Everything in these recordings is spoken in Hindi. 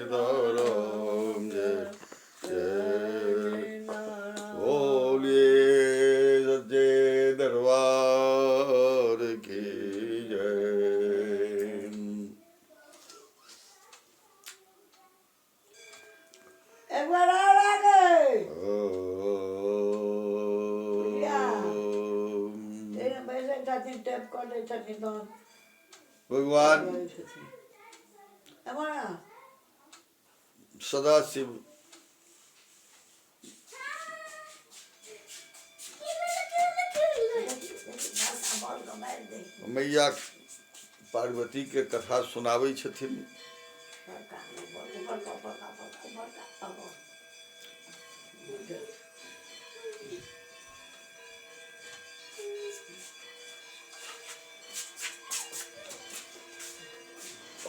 सीताराम जय जय बोलिए सच्चे दरबार की जय। एक बार और आ गए। तेरे पैसे खातिर टैप कर दे छथि तो भगवान हमारा सदाशिव मैया पार्वती के कथा सुनाबै छथिन।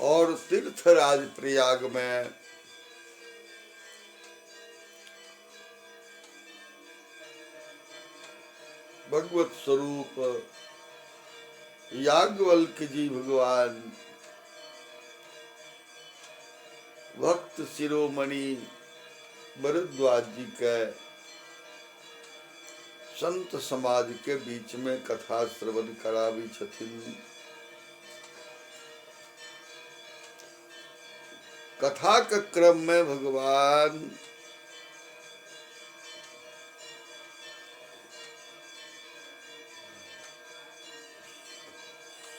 और तीर्थराज प्रयाग में भगवत स्वरूप याज्ञवल्क्य जी भगवान भक्त शिरोमणि भरद्वाज जी के संत समाज के बीच में कथा श्रवण करावी छथिन। कथा के क्रम में भगवान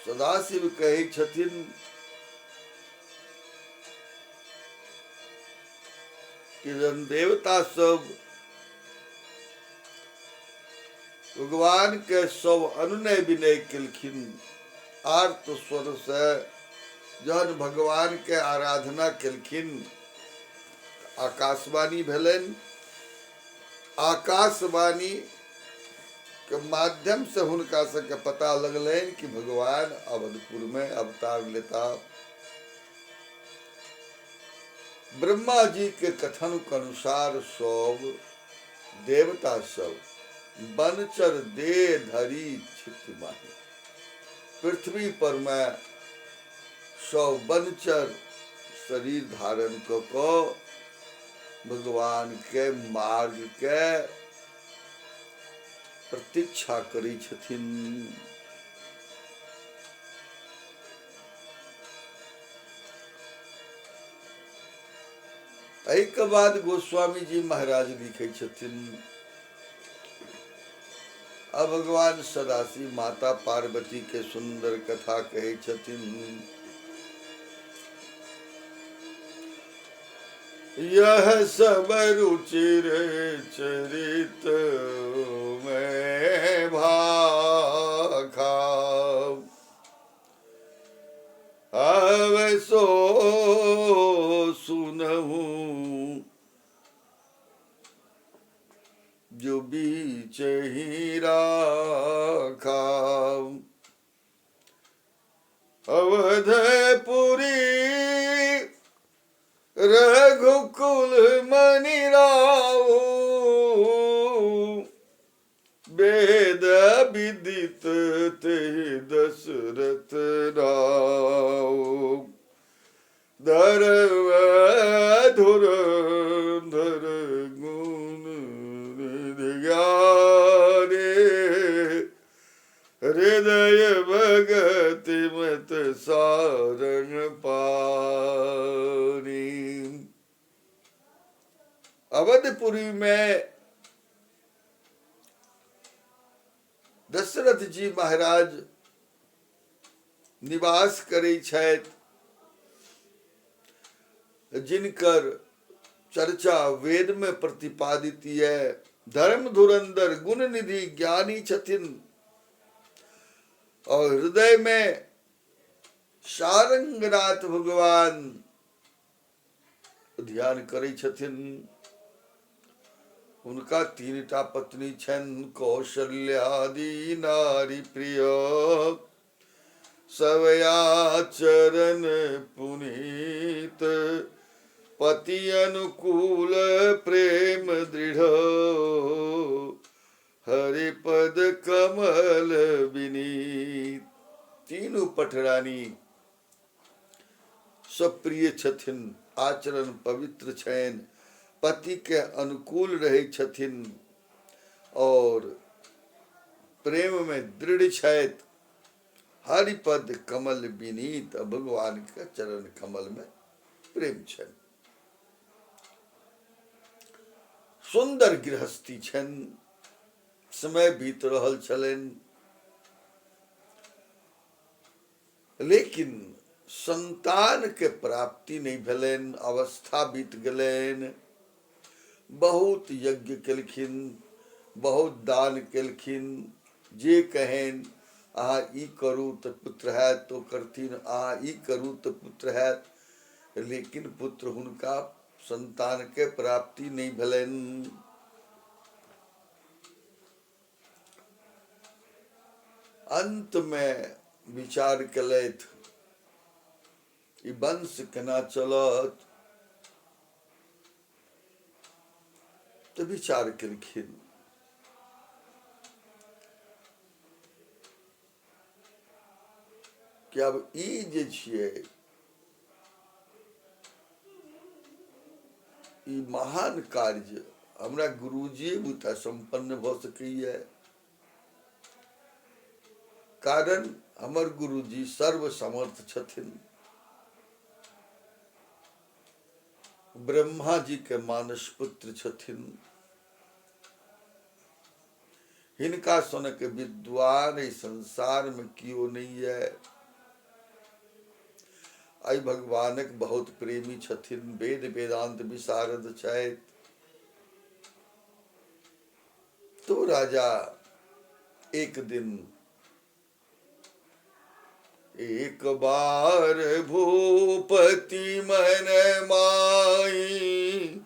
सदाशिव कहे छथिन कि जन देवता सब भगवान के सब अनुनय विनय केलखिन, आर्त स्वर से जहन भगवान के आराधना केलखिन, आकाशवाणी भेलनि। आकाशवाणी के माध्यम से हुनका सबके पता लगलनि कि भगवान अवधपुर में अवतार लेता। ब्रह्मा जी के कथन के अनुसार सब देवता सब बनचर दे धरी छित माही, पृथ्वी पर में सब बनचर शरीर धारण क भगवान के मार्ग के प्रतीक्षा करै छथिन। एहि के बाद गोस्वामी जी महाराज लिखे छथिन, अब भगवान सदाशिव माता पार्वती के सुंदर कथा कहे छथिन। यह सब रुचिर चरित में भाखा, अब सो सुनहूं जो बीच ही राखा। अवधपुरी रघुकुल मनि राव, वेद विदित तेहि दशरथ राव। धर्म धुरंधर गुण निधि ज्ञानी, हृदय भगति मत सारंग पानी। अवधपुरी में दशरथ जी महाराज निवास करै छथि, जिनकर चर्चा वेद में प्रतिपादित है। धर्म धुरंधर गुण निधि ज्ञानी छथिन और हृदय में सारंगनाथ भगवान ध्यान करै छथिन। उनका 3टा पत्नी छन, कौशल्यादि नारी प्रिय, सवया चरण पुनीत, पति अनुकूल प्रेम दृढ़, हरि पद कमल विनीत। तीनों पटरानी सब प्रिय छथिन, आचरण पवित्र छैन, पति के अनुकूल रहे छथिन और प्रेम में दृढ़ छैत, हरिपद कमल विनीत। भगवान के चरण कमल में प्रेम छन। सुंदर गृहस्थी छन, समय बीत रहल छलन, लेकिन संतान के प्राप्ति नहीं भेलनि, अवस्था बीत गेलनि। बहुत यज्ञ केलखिन, बहुत दान केलखिन, जे कहन अहाँ ई करू तऽ पुत्र हैत तो करथिन, अहाँ ई करू तऽ पुत्र हैत, लेकिन पुत्र हुनका संतान के प्राप्ति नहीं भेलनि। अंत में विचार केलथि ई वंश केना चलत, तो विचार केलखिन कि अब ई जे छियै ई महान कार्य हमरा गुरुजी बुते संपन्न भ सकैया। कारण हमर गुरुजी सर्व समर्थ छथिन, ब्रह्मा जी के मानस पुत्र छथिन, हिनका सनक विद्वान एहि संसार में कियो नहीं है। आई भगवानक बहुत प्रेमी छथिन, वेद वेदांत विशारद छथि। तो राजा एक दिन एक बार भूपति मन माई,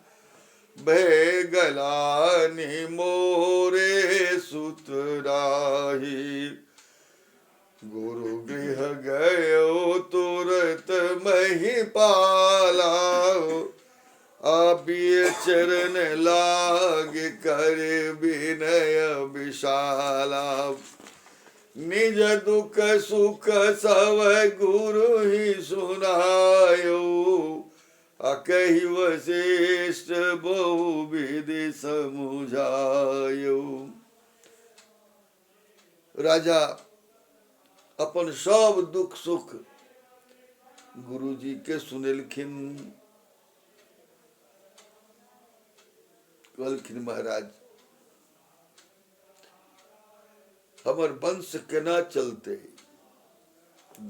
भय गलानि मोरे सुत राही। गुरु गृह गयो तुरत महिपाला, आबिय चरण लाग कर विनय विशाला। निज दुख सुख सब गुरु ही सुनायो, अकहि वशिष्ठ बहु विधि समुझायो। राजा अपन सब दुख सुख गुरुजी के सुनेलखिन। कहलखिन महाराज हमर वंश केना चलते,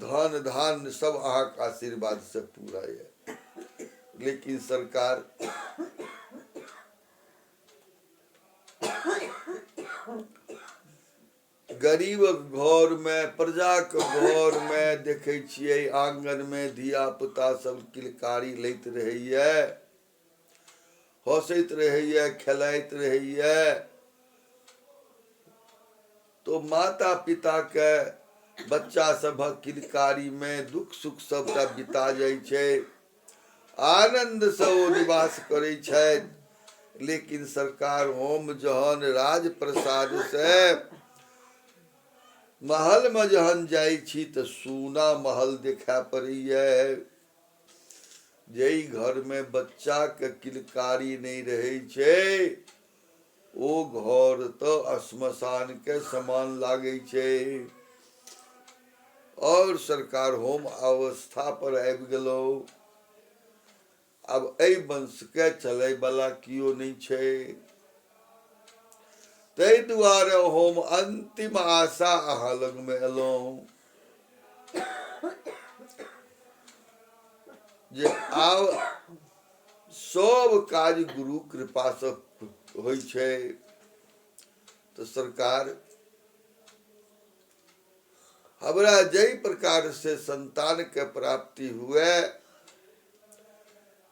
धन धान सब अहाँक आशीर्वाद से पूरा है, लेकिन सरकार गरीबक घर में, प्रजाक घर में देखे छियै आंगन में धिया पुता सब किलकारी लैत रहैया, हंसैत रहैया, खेलाइत रहैया। तो माता पिता के बच्चा सभक किलकारी में दुख सुख सबटा बिता जाइ छै, आनंद से ओ निवास करै छथि। लेकिन सरकार हम जहन राज प्रसाद से महल में जहन जाइ छी तऽ सूना महल देखा पड़ैया। जई घर में बच्चा के किलकारी नहीं रहे छै, ओ घर तो श्मशान के समान लागे छै। और सरकार हम अवस्था पर आबि गेलो, अब एहि वंश के चले वाला कियो नहीं छै। ताहि दुआरे हम अंतिम आशा अहाँ लग में एलहुं जे आब सब काज गुरु कृपा से होइ छै। तो सरकार हमरा जई प्रकार से संतान के प्राप्ति हुए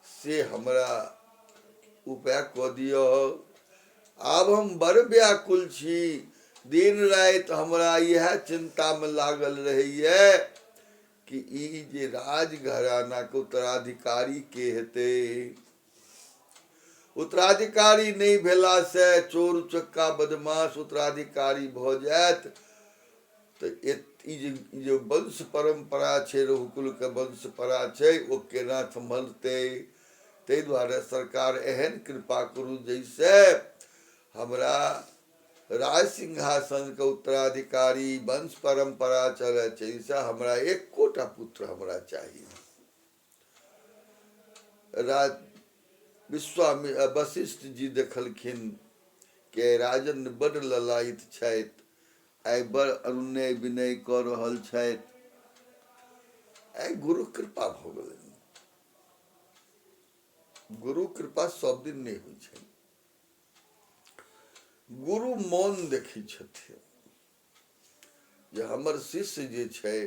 से हमरा उपाय क दियो। आब हम बड़ व्याकुल छी, दिन रात हमरा यह चिंता में लागल रहैया कि ई जे राजघराना के उत्तराधिकारी के हेते। उत्तराधिकारी नहीं भेला से चोर चक्का बदमाश उत्तराधिकारी भ जायत तो ई जे वंश परंपरा छै, रघुकुल के वंश परंपरा छै, ओ केना संभलते। ताहि दुआरे सरकार एहन कृपा करू जैसे हमरा राज सिंहासन के उत्तराधिकारी वंश परंपरा चले, जैसे हमरा एक कोटा पुत्र हमरा चाहिए। वशिष्ठ जी देखलखिन कि राजन बड़ ललायित छथि, आइ बड़ अनुनय विनय कऽ रहल छथि, आइ गुरु कृपा भऽ गेलनि। गुरु कृपा सब दिन नहीं होइ छै। गुरु मौन देखै छथिन जे हमर शिष्य जे छै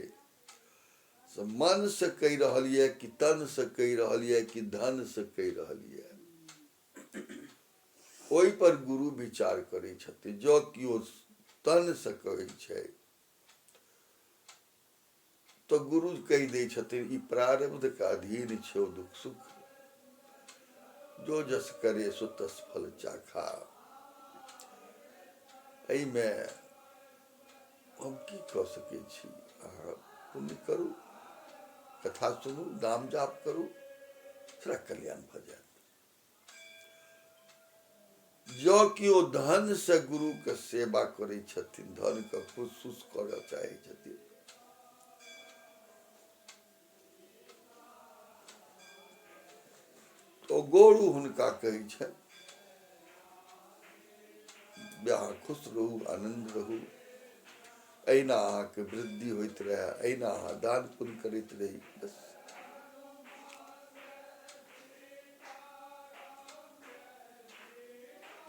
से मन से कहि रहल यऽ कि तन से कहि रहल यऽ कि धन से कहि रहल यऽ, ओहि पर गुरु विचार करै छथिन। जो कियो तन से कहै छै तो गुरु कहि दै छथिन ई प्रारब्ध का अधीन छो दुख सुख, जो जस करे सो तस फल चाखा। एहिमे हम की कऽ सकै छी, अहाँ पुण्य करू, कथा सुनू, नाम जाप करू, थोड़ा कल्याण भऽ जायत। जो किओ धन से गुरु के सेवा करै छथिन, धन के खुश करऽ चाहै छथिन, तो गुरु हुनका कहै छनि अहाँ खुश रहू, आनंद रहू, अहिना अहाँके वृद्धि होइत रहे, अहिना अहाँ दान पुण्य करैत रही। बस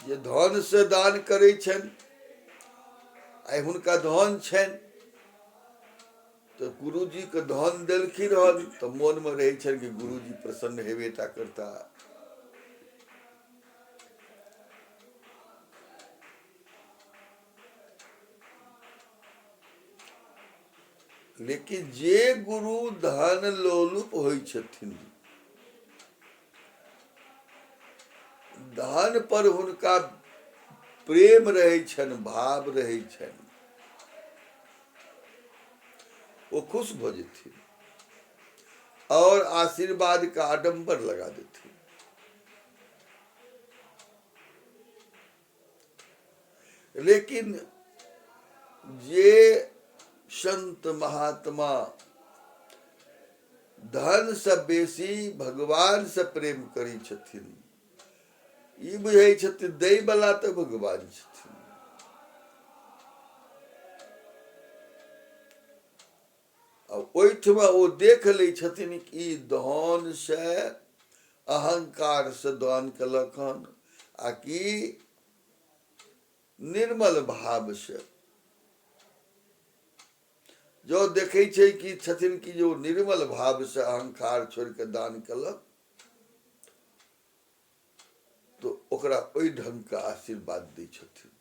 जे धन से दान करै छनि, आइ हुनका धन छनि तो गुरुजी के धन देलखिन रहन, तो मोन में रहै छनि कि गुरुजी प्रसन्न हेबे टा करता। लेकिन जे गुरु धन लोलुप होइ छथिन, धन पर हुनका प्रेम रहै छनि, भाव रहै छनि, वो खुश भऽ जेथिन और आशीर्वाद का आडंबर लगा देथिन। लेकिन जे संत महात्मा धन से बेसी भगवान से प्रेम करै छथिन, ई बुझै छथिन दै बला तऽ भगवान छथिन। ओहिठमा ओ देख लै छथिन कि धन से अहंकार से दान केलक हन, आ कि निर्मल भाव से। जो देखे छै कि छथिन कि जो निर्मल भाव से अहंकार छोड़ के दान केलक, तो ओकरा ओहि ढंग के आशीर्वाद दै छथिन।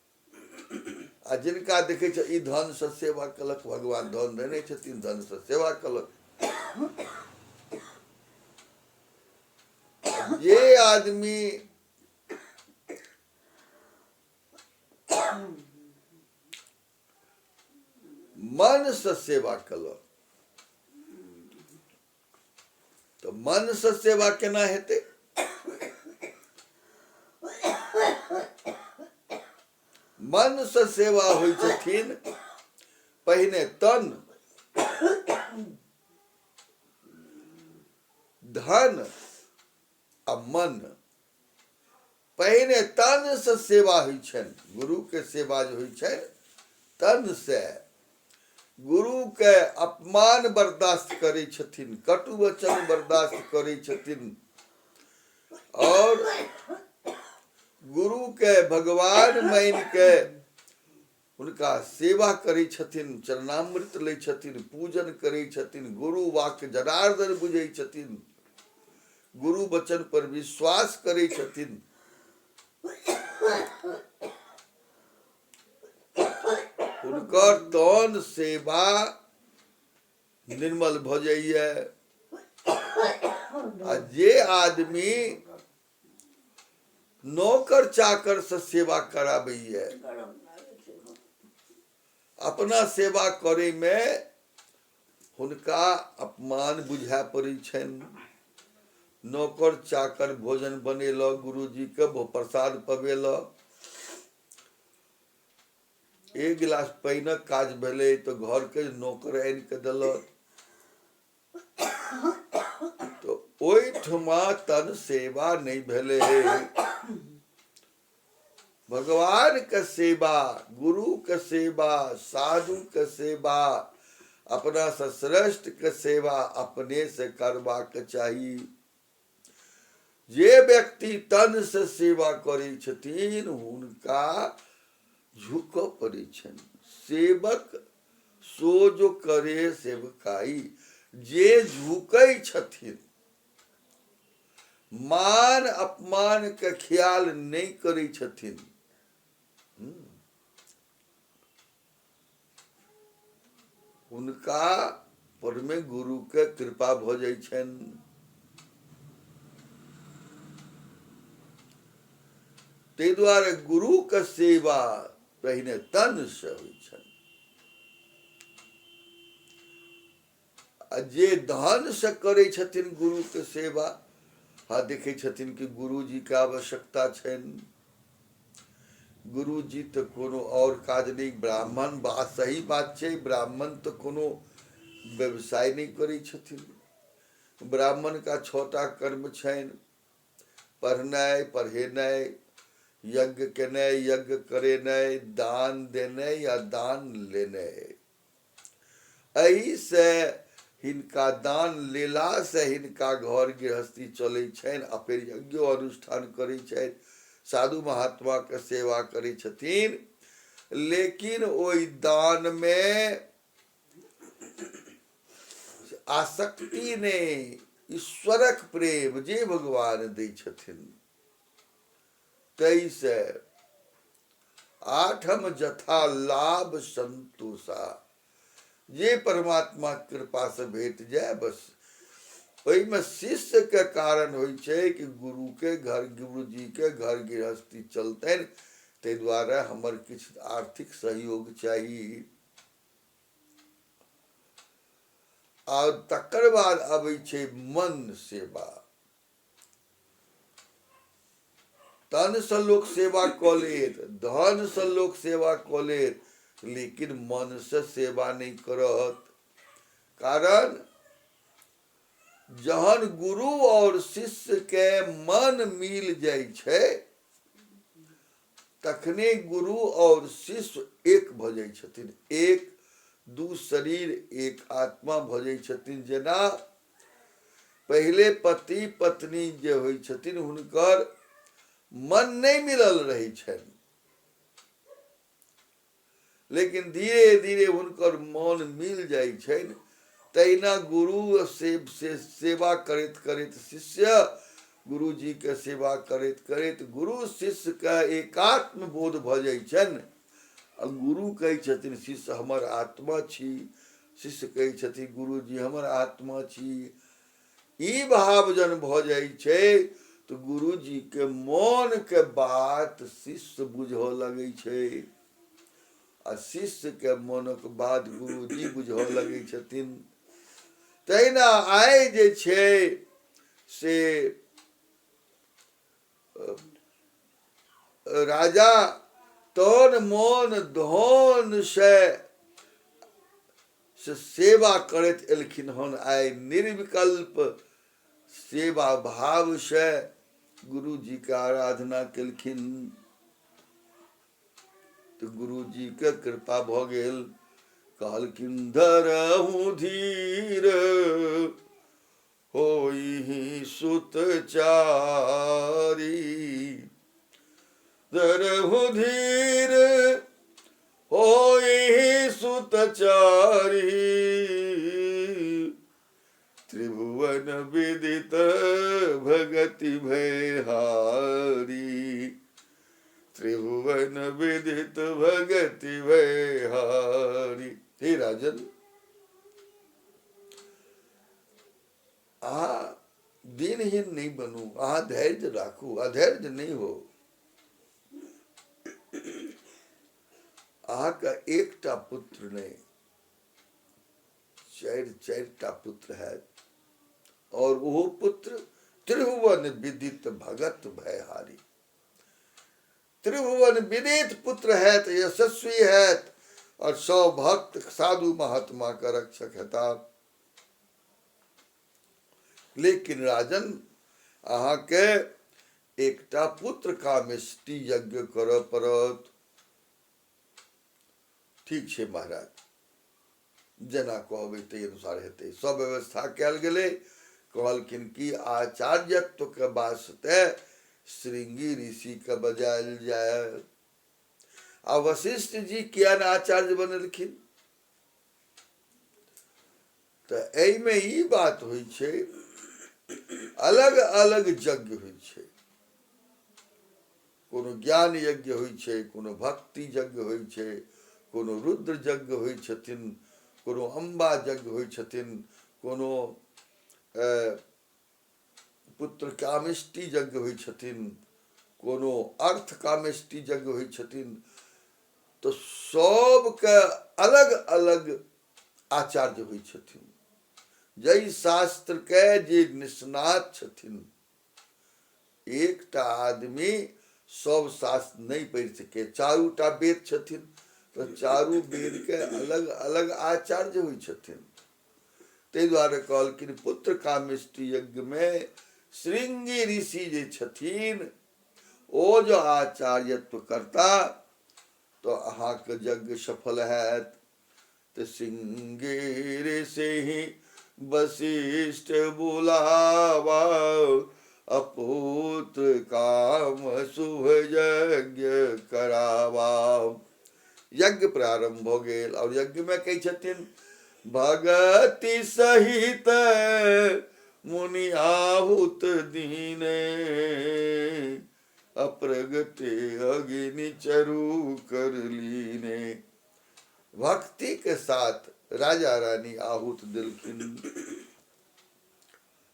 आ जिनका देखे छै ई धन से सेवा केलक, भगवान धन देने छथिन, धन से सेवा केलक। जे आदमी मन से सेवा केलक, तो मन से सेवा केना हेतै? मन से सेवा होइ छथिन पहिने तन, धन आ मन। पहिने तन से सेवा होइ छनि, गुरु के सेवा जे होइ छै तन से। गुरु के अपमान बर्दाश्त करै छथिन, कटु वचन बर्दाश्त करै छथिन, और गुरु के भगवान मान के हुनका सेवा करै छथिन, चरणामृत लै छथिन, पूजन करै छथिन, गुरु वाक्य जनार्दन बुझै छथिन, गुरु वचन पर विश्वास करै छथिन। हुनकर तन सेवा निर्मल भऽ जाइए। आ जे आदमी नौकर चाकर से सेवा कराबैए, अपना सेवा करे में हुनका अपमान बुझा पड़ै छनि। नौकर चाकर भोजन बनेलक, गुरुजी के प्रसाद पवेलक, एक गिलास पानिक काज भेलै तऽ घर के नौकर आनि के देलक, तो ओहिठमा तन सेवा नहीं भेलै। भगवान के सेवा, गुरु के सेवा, साधु के सेवा, अपना से श्रेष्ठ के सेवा अपने से करबाक चाही। जे व्यक्ति तन से सेवा करै छथिन हुनका झुकऽ पड़ै छनि। सेवक सो जो करे सेवकाई, जे झुकै छथिन, मान अपमान के ख्याल नहीं करै छथिन, हुनका पर में गुरु के कृपा भ जाइ छनि। ताहि दुआरे गुरु के सेवा पहिने तन से होइ छनि, आ जे धन से करै छथिन गुरु के सेवा, हाँ देखै छथिन कि गुरुजी के आवश्यकता छनि, गुरुजी तो कोनो और काज नहीं, ब्राह्मण बात सही बात छै, ब्राह्मण तो कोनो व्यवसाय नहीं करै छथिन। ब्राह्मण का छोटा कर्म छनि, पढ़नाइ पढ़ेनाइ, यज्ञ केनाइ यज्ञ करेनाइ, दान देनाइ या दान लेनाइ। एहि से हिनका दान लेला से हिनका घर गृहस्थी चलै छनि, आ फिर यज्ञ अनुष्ठान करै छथि, साधु महात्मा के सेवा करै छथिन। लेकिन ओहि दान में आसक्ति नहीं, ईश्वरक प्रेम जे भगवान दै छथिन, तैसे आठम जथा लाभ संतोषा, जे परमात्मा कृपा से भेट जाए बस ओहि में शिष्य के कारण होइ छै कि गुरु के घर, गुरु जी के घर गृहस्थी चलतनि, ताहि दुआरे हमर किछु आर्थिक सहयोग चाही। आ तकर बाद अबै छै मन सेवा। तन से लोक सेवा कऽ लेत, धन से लोक सेवा कऽ लेत, लेकिन मन से सेवा नहीं करत। कारण जहन गुरु और शिष्य के मन मिल जाइ छै, तखने गुरु और शिष्य एक भ जाइ छथिन, एक दू शरीर एक आत्मा भ जाइ छथिन। जेना पहिले पति पत्नी जे होइ छथिन हुनकर मन नहीं मिलल रहे छनि, लेकिन धीरे धीरे हुनकर मन मिल जाइ छनि। तहिना गुरु से सेवा करैत करैत शिष्य, गुरु जी के सेवा करैत करैत गुरु शिष्य का एकात्म बोध भ जाइ छनि। आ गुरु कहै छथिन शिष्य हमर आत्मा छी, शिष्य कहै छथिन गुरु जी हमर आत्मा छी। ई भाव जन भ जाइ छै तो गुरु जी के मन के बात शिष्य बुझऽ लगै छै, आ शिष्य के मनक बात गुरु जी बुझऽ लगै छथिन। तहिना आइ जे छै से राजा तन मन धन से सेवा करैत एलखिन हन, आइ निर्विकल्प सेवा भाव से गुरु जी के आराधना केलखिन, तो गुरु जी के कृपा भ गेल। कहलखिन धरहु धीर होई सुत चारी, धरहु धीर होई सुत चारी, त्रिभुवन विदित भगति भयहारी, त्रिभुवन विदित भगति भयहारी। हे राजन, अहाँ दिनहीन नहीं बनू, अहाँ धैर्य राखू, अधैर्य नहीं हो। अहाँके एकटा पुत्र नहीं, चारिटा पुत्र है, और वो पुत्र त्रिभुवन विदित भगत भयहारी। त्रिभुवन विदित पुत्र है, तो यशस्वी है, और सौ भक्त साधु महात्मा का रक्षक है। लेकिन राजन, अहाँके एकटा पुत्र कामेष्टि यज्ञ करऽ पड़त। ठीक छै महाराज, जेना कहबै ताहि अनुसार हेतै। सब व्यवस्था कयल गेलै। कहलखिन कि आचार्यत्व के वास्ते श्रृंगी ऋषि के बजायल जाय। आ वशिष्ठ जी किया ने आचार्य बनलखिन? तऽ एहिमे ई बात होइ छै, अलग अलग यज्ञ होइ छै। कोनो ज्ञान यज्ञ होइ छै, कोनो भक्ति यज्ञ होइ छै, कोनो रुद्र यज्ञ होइ छथिन, कोनो अम्बा यज्ञ होइ छथिन, कोनो पुत्र कामेष्टि यज्ञ होइ छथिन, कोनो अर्थ कामेष्टि यज्ञ होइ छथिन। तो सबके अलग अलग आचार्य होइ छथिन। जै शास्त्र के जे निष्णात छथिन, एकटा आदमी सब शास्त्र नहीं पढ़ि सके। चारूटा वेद छथिन, तो चारू वेद के अलग अलग आचार्य होइ छथिन। ताहि दुआरे कहलखिन पुत्र कामेष्टि यज्ञ में श्रृंगी ऋषि जे छथिन, ओ जो आचार्यत्व करता, तो अहाँके यज्ञ सफल हैत। तो श्रृंगी ऋषि वशिष्ठ बुलावा, अपुत्र काम शुभ यज्ञ करावा। यज्ञ प्रारंभ हो गेल, और यज्ञ में कही छथिन भगति सहित मुनि आहुत दीने, अप्रगटे अग्नि चरु कर लीने। भक्ति के साथ राजा रानी आहुत दिलखिन।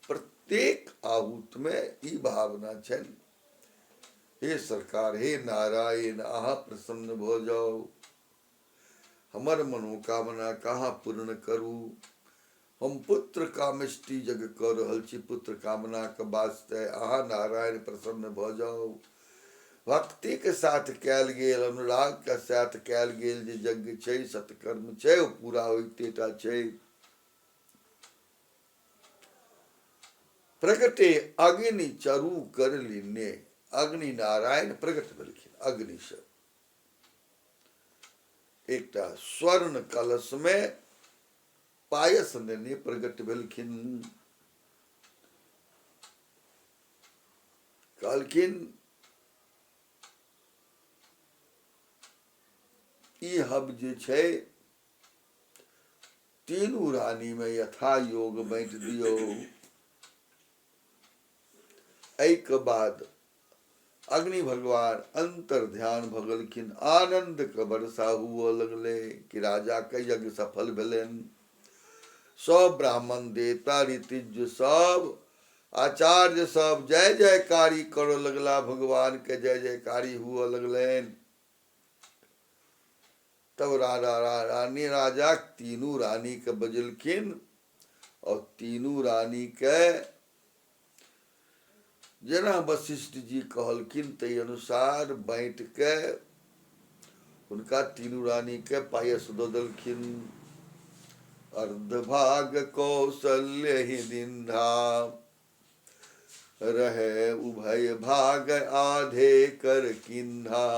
प्रत्येक आहुत में ई भावना छन, हे सरकार, हे नारायण, अहाँ प्रसन्न भ जाओ, हमर मनोकामना कहाँ पूर्ण करू। हम पुत्र कामेष्टि यज्ञ कर रहल छी, पुत्र कामना के वास्ते अहाँ नारायण प्रसन्न भ जाओ। भक्ति के साथ कयल गेल, अनुराग के साथ कयल गेल जे यज्ञ छै, सत्कर्म छै, ओ पूरा होइतेटा छै। प्रगटे अग्नि चरु कर लीने। अग्नि नारायण प्रगट भेलखिन अग्नि से। एकटा स्वर्ण कलश में पायस नेने प्रगट भेलखिन। कहलखिन ई हब जे छै, तीनू रानी में यथा योग बांटि दियौ। एहि के बाद अग्नि भगवान अंतर ध्यान भ गेलखिन। आनंद के वर्षा हुआ लगले कि राजा के यज्ञ सफल भेलनि। सब ब्राह्मण देवता ऋतिज सब आचार्य सब जय जयकारी करऽ लगला, भगवान के जय जयकारी हुआ लगलनि। तब रानी राजा तीनू रानी के बजलखिन, और तीनू रानी के जेना वशिष्ठ जी कहलखिन तै अनुसार बांट के उनका तीनू रानी के पायस दऽ देलखिन। अर्धभाग कौशल्य ही दिन्धा, रहे उभय भाग आधे कर किन्हा।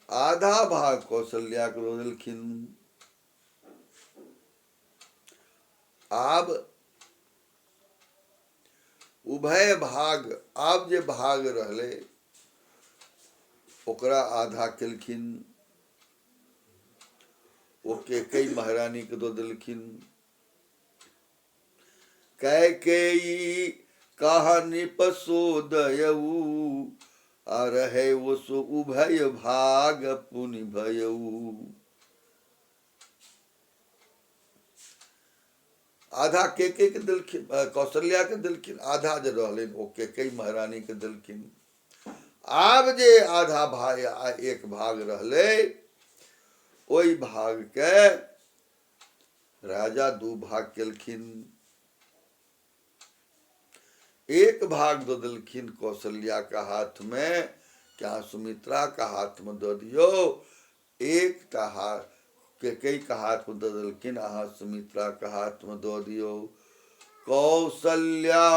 आधा भाग कौशल्या को दऽ देलखिन। आब उभय भाग, आब जे भाग रहले ओकरा आधा केलखिन, ओ कैकेयी महारानी के दऽ देलखिन। कैकेयी कहा निपसोदयऊ, आ रहे वो सो उभय भाग पुनि भयऊ। आधा कैकेयी के दिलखिन, कौशल्या के दिलखिन, आधा जे रहलनि ओ कैकेयी महारानी के दिलखिन। आब जे आधा भाग एक भाग रहलै, ओहि भाग के राजा दू भाग केलखिन। एक भाग दऽ देलखिन कौशल्या के हाथ में कि अहाँ सुमित्रा के हाथ में दऽ दियौ, एकटा हाथ कैकेयी के हाथ में दऽ देलखिन, अहाँ सुमित्रा के हाथ में दऽ दियौ। कौशल्या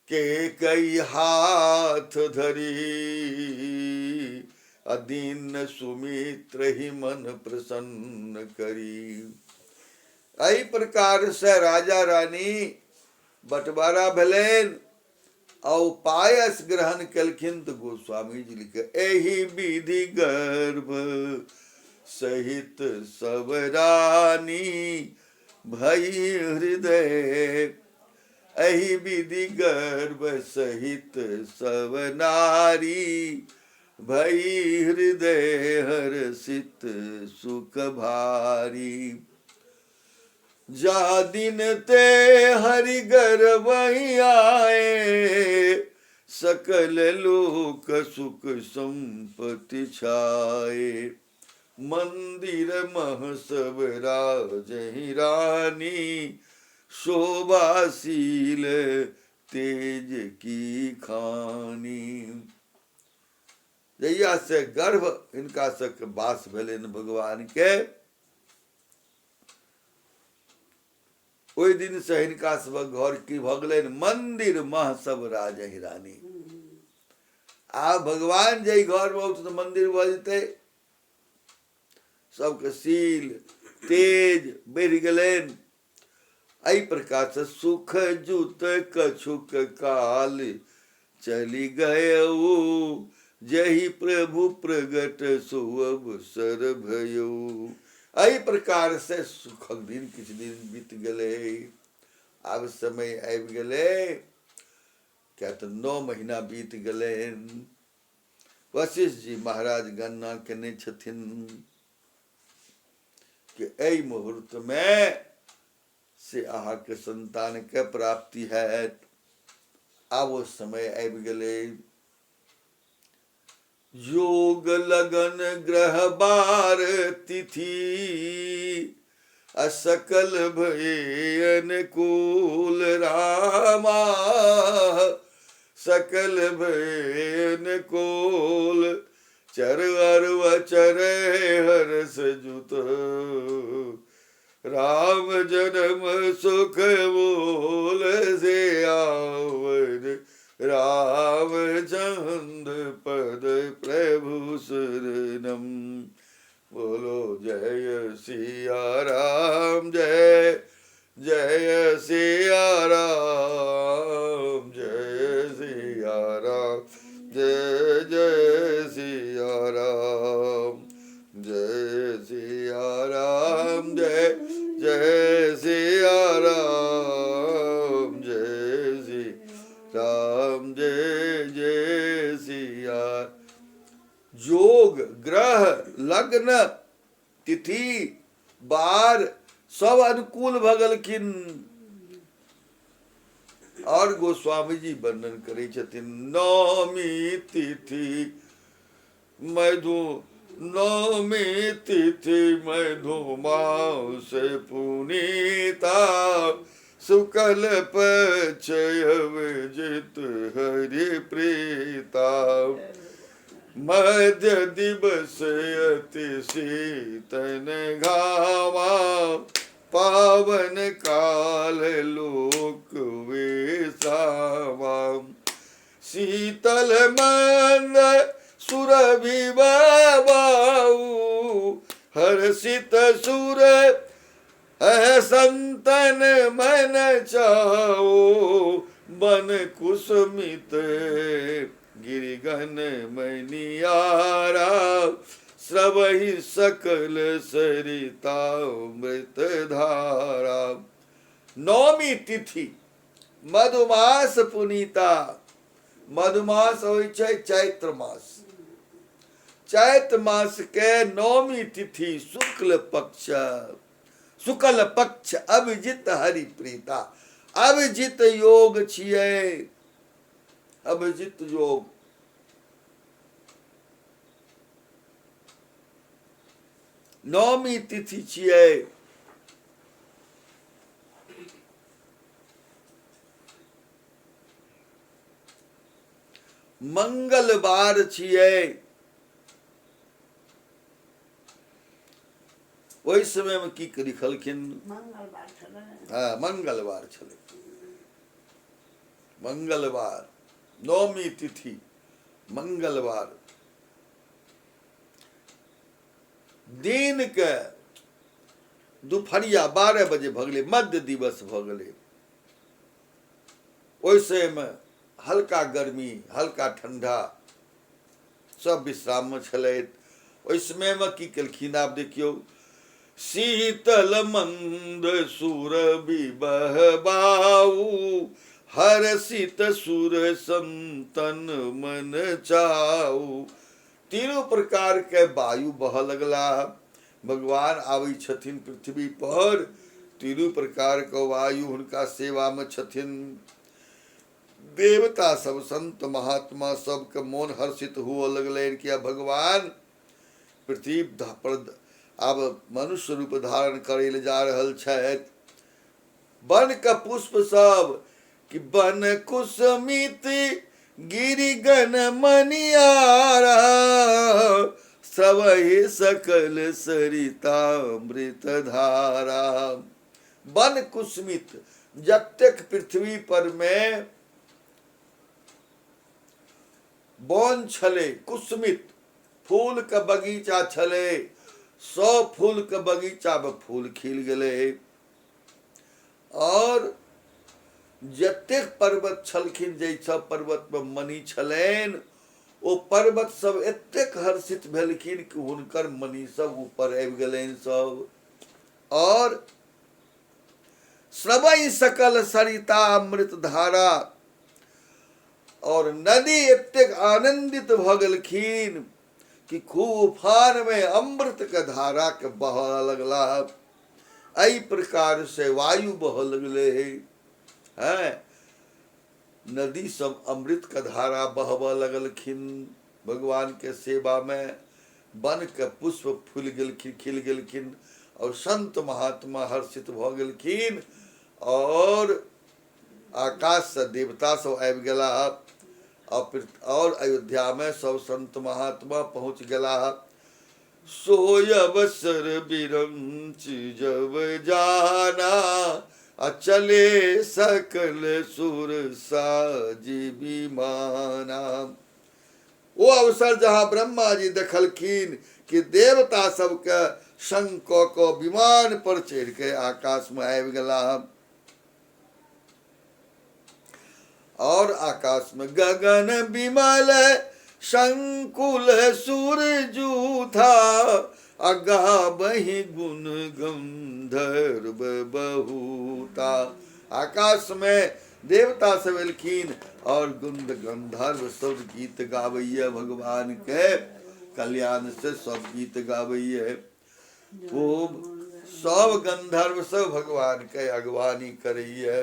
कैकेयी हाथ धरी, अदीन सुमित्र ही मन प्रसन्न करी। एहि प्रकार से राजा रानी बंटवारा भेलनि आ पायस ग्रहण केलखिन। तो गोस्वामी जी लिखे, एहि विधि गर्भ सहित सब रानी भई हृदय, एहि विधि गर्भ सहित सब नारी भई हृदय, हर्षित सुख भारी। जा दिन ते हरि गर्भहि आए, सकल लोक सुख संपत्ति छाए। मंदिर मह सब राजहि रानी, शोभाशील तेज की खानी। जहिया से गर्भ इनका सबके वास भेलनि भगवान के, ओहि दिन से हिनका सबक घर की भऽ गेलनि, मंदिर मह सब राजहि रानी। आब भगवान जे घर में औत तऽ मंदिर भऽ जेतै। सबके शील तेज बढ़ि गेलनि। एहि प्रकार से सुख जुत कछुक काल चली गयऊ, जहि प्रभु प्रगट सो अवसर भयऊ। एहि प्रकार से सुखक दिन किछु दिन बीत गेलै। आब समय आबि गेलै, क्या तऽ 9 महीना बीत गेलनि। वशिष्ठ जी महाराज गणना केने छथिन कि एहि मुहूर्त में से अहाँके संतान के प्राप्ति हैत। आब ओ समय आबि गेलै। योग लगन ग्रह बार तिथि, असकल भय अनुकूल रामा, सकल भय अनुकूल। चर अरव चरे हर्ष जुत, राम जन्म सुख बोल से आवर। रामचंद्र पद प्रभु शरणम। बोलो जय सिया राम, जय जय सिया राम, जय सिया राम, जय जय सिया राम, जय सिया राम, जय जय सिया राम, जय श्री राम, जय जय सिया। योग ग्रह लग्न तिथि बार सब अनुकूल भऽ गेलखिन। और गोस्वामी जी वर्णन करै छथिन, नौमी तिथि मधु, नौमी तिथि मधुमास पुनीता, शुक्ल पक्ष अभिजित हरि प्रीता। मध्य दिवस अति शीतन घामा, पावन काल लोक विसावा। शीतल मंद सुरभि बाबू, हर्षित सुर संतन मन चाओ। बन कुसुमित गिरिगन मनियारा, स्रवहि सकल सरिता मृत धारा। नौमी तिथि मधुमास पुनीता। मधुमास होइ छै चैत्र मास। चैत्र मास के नौमी तिथि शुक्ल पक्ष, शुक्ल पक्ष अभिजित हरि प्रीता। अभिजित योग छियै, अभिजित योग। नौमी तिथि छियै, मंगलवार छियै। ओहि समय में की लिखलखिन? मंगलवार छलै। हाँ, मंगलवार छलै, मंगलवार, नौमी तिथि मंगलवार, दिन के दुपहरिया 12 बजे भऽ गेलै, मध्य दिवस भऽ गेलै। ओहि समय में हल्का गर्मी, हल्का ठंडा, सब विश्राम में छलथि। ओहि समय में की केलखिन आब देखियौ, शीतल मंद सुरभि बहबाऊ, हर्षित सुर संतन मन चाऊ। तीनों प्रकार के वायु बह लगला। भगवान आबै छथिन पृथ्वी पर, तीनों प्रकार के वायु हुनका सेवा में छथिन। देवता सब, संत महात्मा सबके मोन हर्षित हुआ लगलनि कि अब भगवान पृथ्वी पर आब मनुष्य रूप धारण करे ले जा रहल छथि। वन के पुष्प सब कि बन कुसमित गिरिगन मनियारा, सबहि सकल सरितामृत धारा। वन कुसमित, जतेक पृथ्वी पर में वन छलै, कुसमित फूल के बगीचा छलै, 100 फूल के बगीचा में फूल खिल गेलै। और जतेक पर्वत छलखिन, जै सब पर्वत में मणि छलनि, ओ पर्वत सब एतेक हर्षित भेलखिन कि हुनकर मणि सब ऊपर आबि गेलनि सब। और सबहि सकल सरिता अमृत धारा, और नदी एतेक आनंदित भ गेलखिन कि खूब उफान में अमृत के धारा के बह लगला। एहि प्रकार से वायु बह लगले है, नदी सब अमृत के धारा बहबऽ लगलखिन भगवान के सेवा में। वन के पुष्प फूल गेलखिन, खिल गेलखिन, और संत महात्मा हर्षित भ गेलखिन। और आकाश से देवता सब आबि गेला, और अयोध्या में सब संत महात्मा पहुंच गेला। सोय अवसर विरंच जब जाना, अचले सकल सुर साजी विमाना। वो अवसर जहाँ ब्रह्मा जी देखलखिन कि देवता सबके संग क विमान पर चढ़ के आकाश में आबि गेला। और आकाश में गगन विमल संकुल सूरजू था, अगावहि गुण गंधर्व बहुता। आकाश में देवता सब एलखिन और गुंद गंधर्व सब गीत गावैया, भगवान के कल्याण से सब गीत गावैया। खूब सब गंधर्व सब भगवान के अगवानी करैया।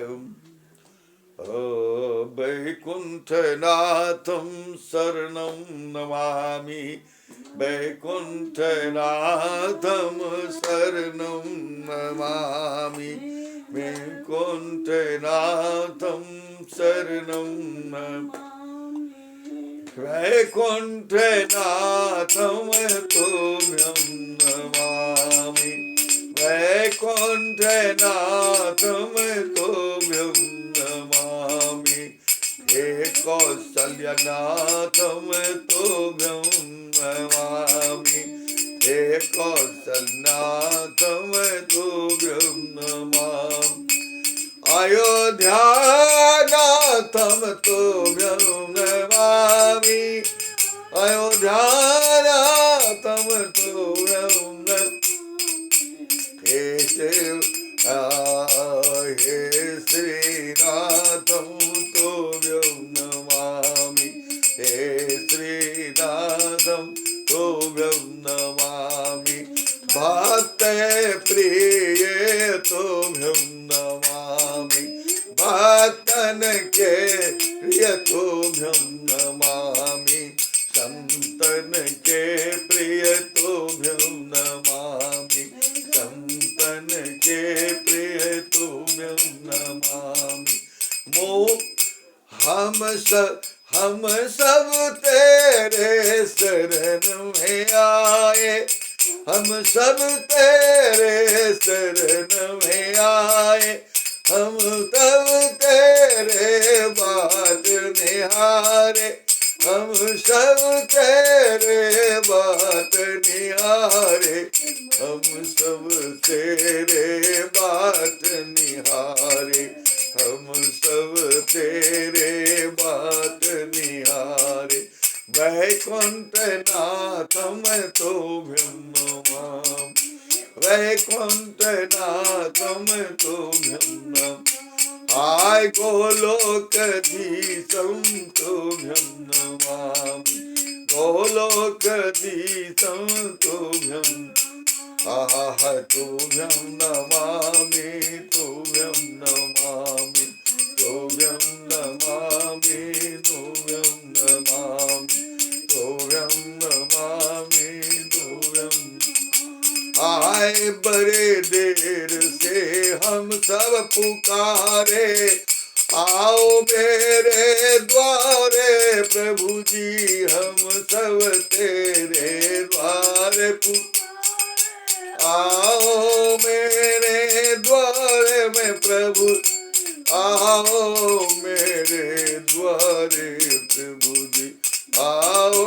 वैकुंठनाथं शरणं नमामि, वैकुंठनाथं शरणं नमामि, वैकुंठनाथं शरणं नमामि, वैकुंठनाथं तुभ्यं नमामि, वैकुंठनाथं तुभ्यं नमामि, हे कौसल्यनाथं तुभ्यं नमामि, हे कौसल्यनाथं तुभ्यं नमामि, अयोध्यानाथं तुभ्यं नमामि, अयोध्यानाथं तुभ्यं नमामि, हे श्रीनाथं तुभ्यं नमामि, हे श्रीनाथं तुभ्यं नमामि, भक्त प्रिय तुभ्यं नमामि, भक्तन के प्रिय तुभ्यं नमामि, संतन के प्रिय तुभ्यं नमामि। हम सब तेरे शरण में आए, हम सब तेरे शरण में आए, हम तब तेरे बाट निहारे, हम सब तेरे बाट निहारे, हम सब तेरे बाट निहारे, हम सब तेरे बाट निहारे। वैकुंठ नाथम तुभ्यं नमामि, वैकुंठ नाथम तुभ्यं नमामि, आय गोलोकधीशं तुभ्यं नमामि, गोलोकधीशं तुभ्यं, आह तुभ्यं नमामि, तुभ्यं नमामि, तुभ्यं नमामि, तुभ्यं नमामि, तुभ्यं नमामि, तुभ्यं। आए बड़े देर से हम सब पुकारे, आओ मेरे द्वारे प्रभु जी, हम सब तेरे द्वारे आओ मेरे द्वारे में प्रभु, आओ मेरे द्वारे प्रभु जी, आओ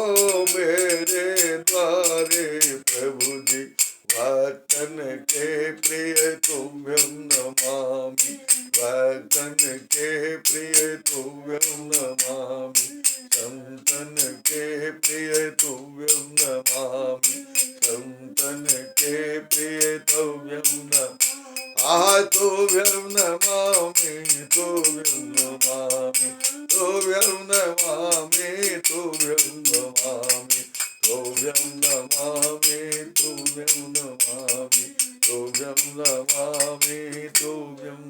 मेरे द्वारे प्रभु जी। भक्तन के प्रिय तुभ्यं नमामि, भक्तन के प्रिय तुभ्यं नमामि, संतन के प्रिय तुभ्यं नमामि, संतन के प्रिय तुभ्यं नमामि, तुभ्यं नमामि, तुभ्यं नमामि, तुभ्यं नमामि, तुभ्यं नमामि, तुभ्यं नमामि, तुभ्यं नमामि, तुभ्यं नमामि, तुभ्यं।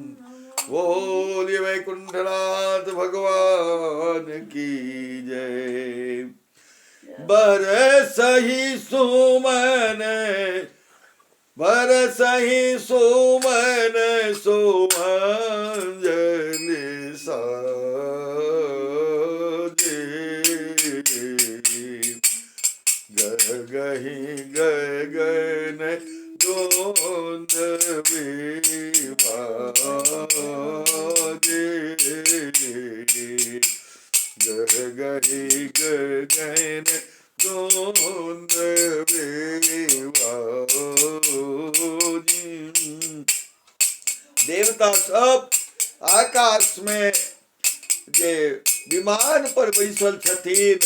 बोलिए वैकुंठनाथ भगवान की जय। बरसहि सुमन, बरसहि सुमन सुमंजलि साजे, गगहि गगन दोंद विभाजे, गगहि गगन दोंद विभाजे। देवता सब आकाश में जे विमान पर बैसल छथिन,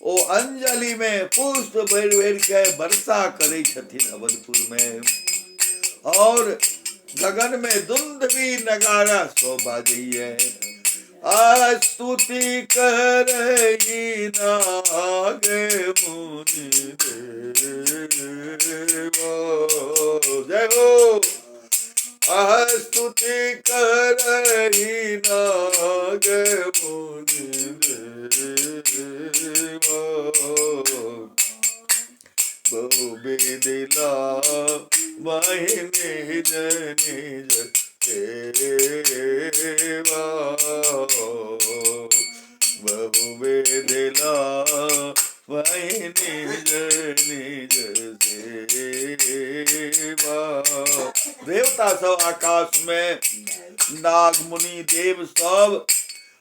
ओ अंजलि में पुष्प भर भर के वर्षा करे छथिन अवधपुर में, और गगन में दुंदवी नगारा सो बाजैये। स्तुति करहि नाग मुनि देवा, जय हो। स्तुति करहि नाग मुनि देवा, बहु विदिला वही निज निज सेवा, बहु विदिला वही निज निज सेवा। देवता सब आकाश में, नाग मुनि देव सब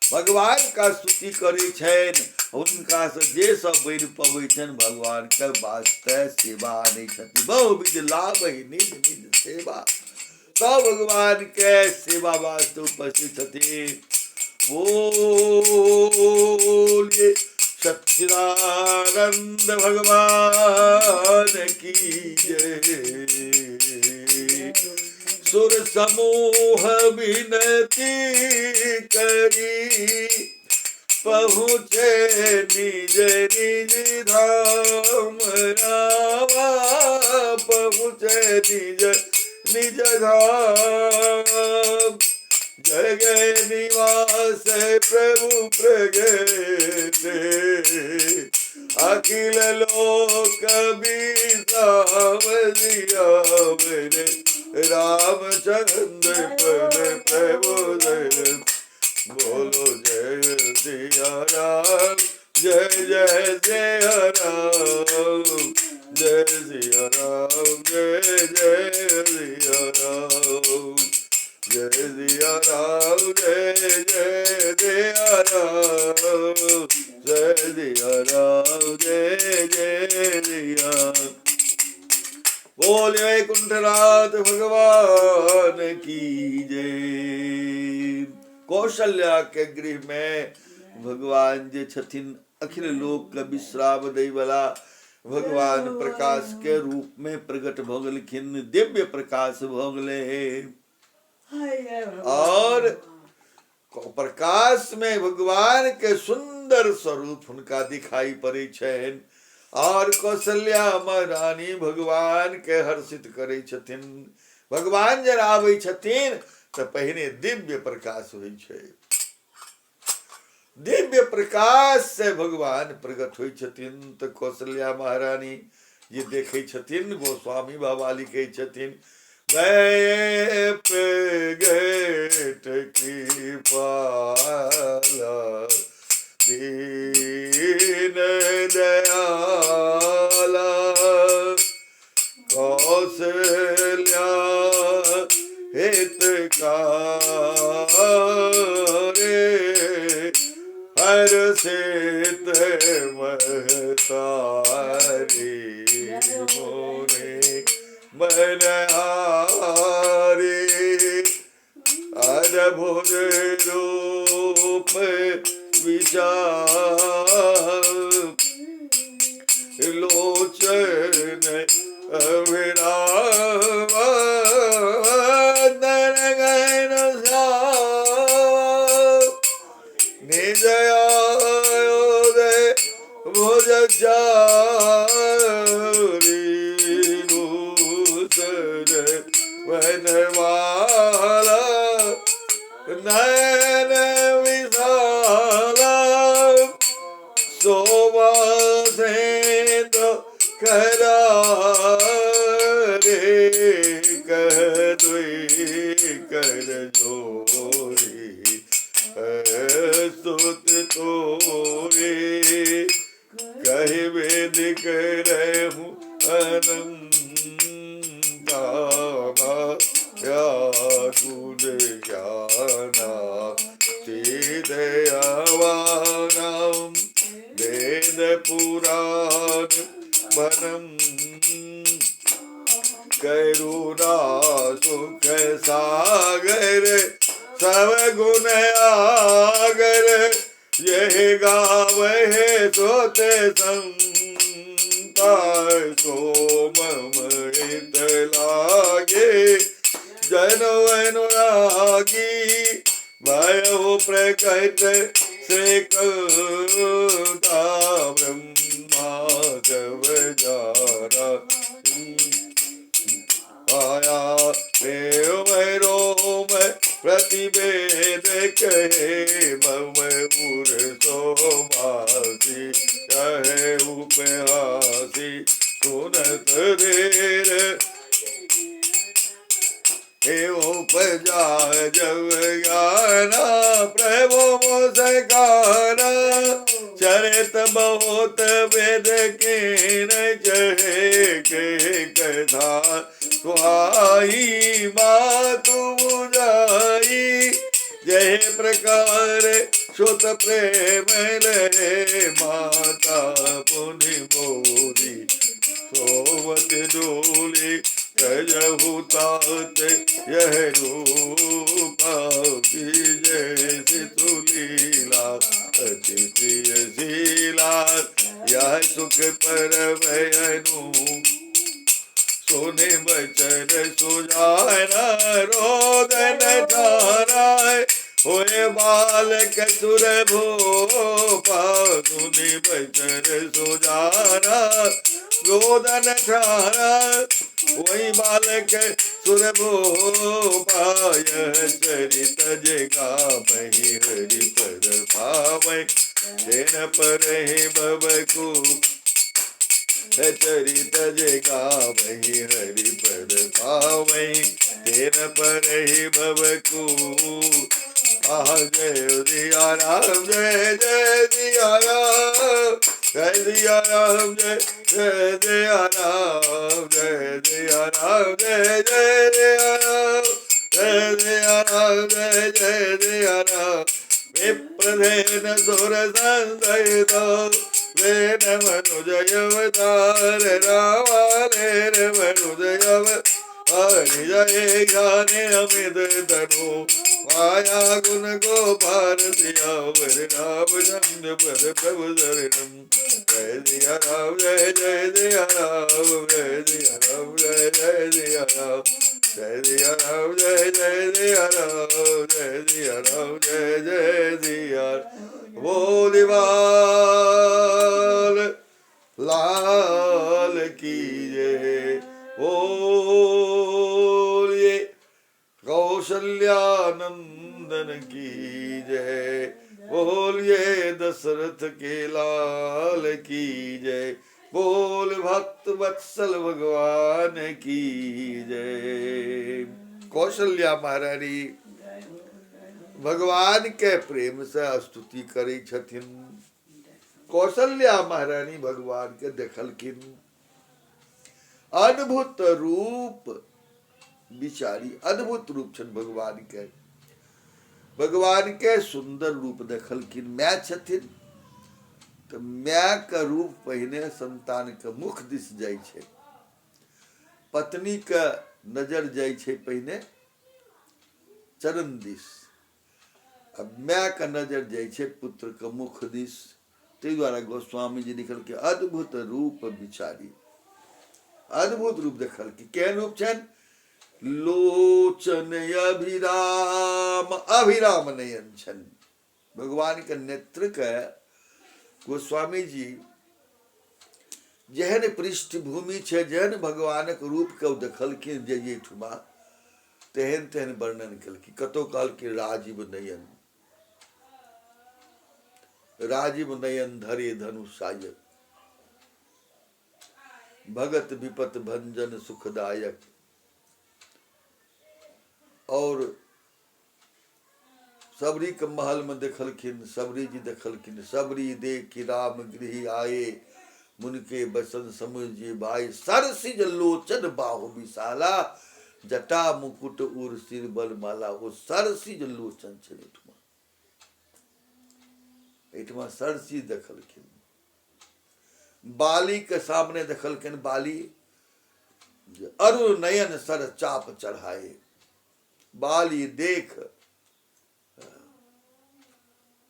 भगवान का स्तुति करे छन, उनका से जे सब बन पबै छन भगवान के वास्ते सेवा नहीं छथि। बहुविध लाभ ही निज निज सेवा, सब भगवान के सेवा वास्ते उपस्थित छथि। बोलिए सच्चिदानंद भगवान की जय। सुर समूह विनती करी, पहुँचे निज निज धाम रावा, पहुँचे निज निज धाम। जग निवास प्रभु प्रगटे, अखिल लोक बिसावलियावरे, रामचंद्र पद प्रभु जय। बोलो जय सिया जय सिया राम, जय जय सिया राम, जय सिया राम, जय जय सिया। बोले वैकुंठनाथ भगवान की जय। कौशल्या के गृह में भगवान जे छथिन अखिल लोक के विश्राम दै वाला भगवान प्रकाश के रूप में प्रकट भ गेलखिन, दिव्य प्रकाश भ गेलै। और प्रकाश में भगवान के सुंदर स्वरूप हुनका दिखाई पड़े छनि। और कौशल्या महारानी भगवान के हर्षित करे छथिन। भगवान जब आबै छथिन तो पहिने दिव्य प्रकाश होइ छै। दिव्य प्रकाश से भगवान प्रकट होइ छथिन। तो कौशल्या महारानी ये देखे छथिन, गोस्वामी बाबा लिखे छथिन, मैं प्रगट कृपाला दीन दयाला कौशल्या हितकारी हर्षित महतारी मोरे मनहारी अद्भुत रूप विशाल लोचन अविराम नरगन श्याम निज आयोदय भुज चारि भूषण वनमाला नयन विशाला शोभा सेतु करारे कह दुई कर जोरी स्तुत तोरे कहि वेद करहु अनंता या गुण ज्ञाना ते दयावानां वेद पुराण वनम करुणा सुख सागर सब गुण आगर यह गावहे सोते संता सो मम हित लागे जन अनुरागी भयो प्रकट श्री कलता ब्रह्मा जब जारा आया देव रोम प्रतिवेद कहे मम उर सोमासी कहे उपहासी सुनत देर हे उपजा जब ज्ञाना प्रभु मुस्काना चरित बहुत वेद के न चहे के कथा सुहाई मातु बुझाई जय प्रकार सुत प्रेम ले माता पुनि मोरी सोवत डोली कजहु तात यह रूपा जैसी तुलीला अति प्रिय शीला यह सुख पर भयनु सुने बचन सुजाना रोदन ठाराय होए बालक सुर भोपा सुने बचन सुजाना रोदन ठारा वही बालक सुर भोपाय चरित जगा मही हरि पद पावै तेन पर ही बबकु चरित जगा मही हरि पद पावै तेन पर ही बबकु आह जय सिया राम जय जय सिया राम जय सिया राम जय जय सिया राम जय सिया राम जय जय सिया राम जय जय सिया राम जय जय सिया राम विप्रधेन सुर संदयितो वेन मनुजय अवतार रामालेर मनुजय अवतार जय ज्ञाने अमित तनु माया गुण गोपाल सियावर रामचंद्र पद प्रभु शरणम जय सिया राम जय जय सिया राम जय सिया राम जय जय सिया राम जय सिया राम जय जय सिया राम जय सिया राम जय जय सिया बोलिवाल लाल की जय बोलिए कौशल्यानंदन की जय बोलिए दशरथ के लाल की जय बोल भक्त वत्सल भगवान की जय। कौशल्या महारानी भगवान के प्रेम से स्तुति करै छथिन। कौशल्या महारानी भगवान के देखलखिन अद्भुत रूप बिचारी अद्भुत रूप छन भगवान के सुंदर रूप देखलखिन। माय छथिन तो माय का रूप पहिने संतान के मुख दिस जाइ छै, पत्नी के नजर जाइ छै पहिने चरण दिस, अब माय का नजर जाइ छै पुत्र के मुख दिस। ताहि द्वारा गोस्वामी जी लिखल के अद्भुत रूप बिचारी अद्भुत रूप देखल कि केहन रूप छनि लोचन अभिराम अभिराम नयन छनि। भगवान के नेत्र के गोस्वामी जी जेहन पृष्ठभूमि छै जेहन भगवानक रूप के देखलखिन जे ठुमा तेहन तेहन वर्णन केलखिन। कतौ कहलखिन राजीव नयन धरे धनुषायक भगत विपत भंजन सुखदायक। और सबरी के महल में देखलखिन, सबरी जी देखलखिन सबरी देख राम गृह आए मुनके बसन समुझ भाई सरसिज लोचन बाहु विशाला जटा मुकुट उर सिर बलमाला। वो सरसिज लोचन छे एठमा सरसी देखलखिन। बाली के सामने देखलखिन बाली अरु नयन सर चाप चढ़ाए। बाली देख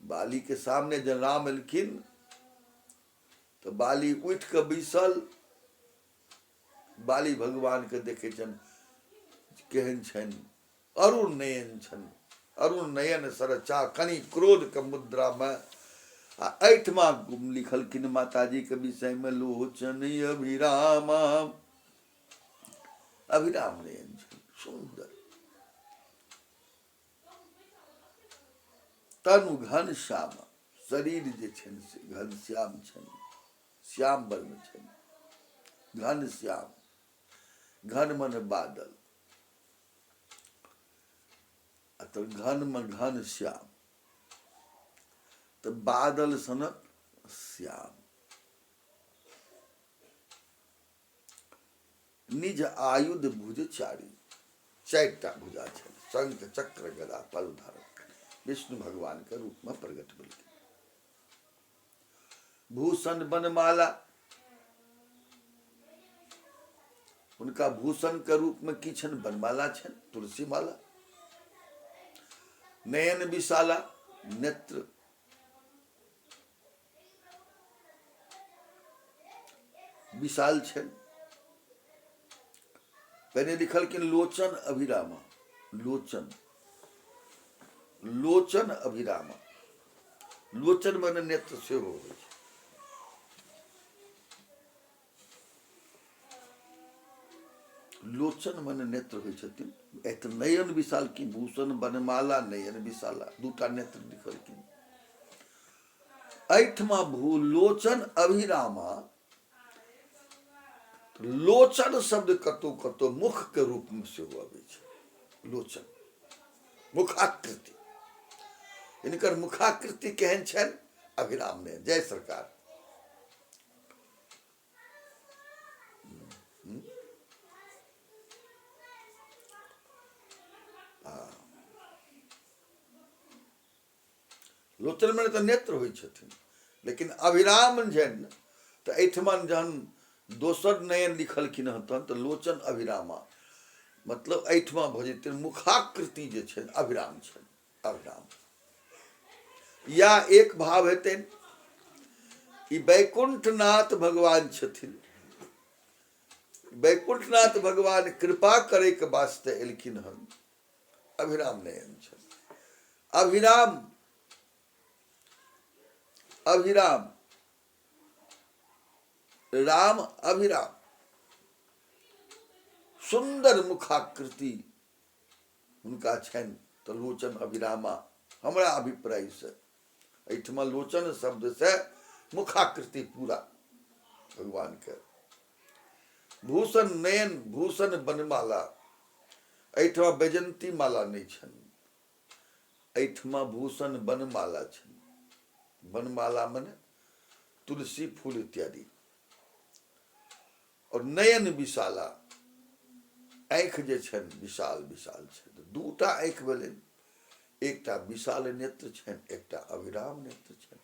बाली के सामने जब राम एलखिन तो बाली उठ के बैसल। बाली भगवान के देखे छन केहन छन अरुण नयन छन, अरुण नयन सर चाप कनी क्रोध के मुद्रा में। ऐठमा लिखलखिन माता जी के विषय में लोचन अभिराम अभिराम नयन छन सुंदर। तनु घन श्याम शरीर जे छन से घन श्याम छन, श्याम वर्ण छन घन श्याम। घन मन बादल तो घन में घन श्याम तो बादल सनक श्याम। निज आयुध भुज चारी चारिटा भुजा छन, शंख चक्र गदा पल धारण विष्णु भगवान के रूप में प्रकट भेलखिन। भूषण बनमाला उनका भूषण के रूप में की छन बनमाला छन तुलसी माला। नयन विशाला नेत्र विशाल छन। पहले लिखल कि लोचन अभिरामा लोचन लोचन अभिरामा लोचन मन नेत्र से हो लोचन मन नेत्र होइ छथिन। एत नयन विशाल की भूषण बनमाला नयन विशाला दूटा नेत्र लिखलखिन। ऐठमा भू लोचन अभिरामा लोचन शब्द कतो कतो मुख के रूप में से आवे छै। लोचन मुखाकृति इनकर मुखाकृति केहन छन अभिराम ने जय सरकार। लोचन में तो नेत्र होइ छथिन, लेकिन अभिराम जन तो एठमन जहन दोसर नयन लिखलखिन हँ तहन तऽ लोचन अभिरामा, मतलब एठमा भऽ जेतै मुखाकृति जे छै अभिराम छनि, अभिराम। या एक भाव हेतनि ई वैकुंठनाथ भगवान छथिन, वैकुंठनाथ भगवान कृपा करैके वास्ते एलखिन हन, अभिराम नयन छनि। अभिराम, अभिराम, राम अभिराम, सुंदर मुखाकृति हुनका छनि तऽ लोचन अभिरामा। हमरा अभिप्राय से एहिठमा लोचन शब्द से मुखाकृति पूरा भगवान के। भूषण नयन, भूषण बनमाला, एहिठमा बैजंती माला नहीं छनि, एहिठमा भूषण बनमाला छनि। बनमाला मने तुलसी फूल इत्यादि। और नयन विशाला, आँखि जे छनि विशाल विशाल छनि, दूटा आँखि भेलनि, एकटा विशाल नेत्र छनि, एकटा अभिराम नेत्र छनि।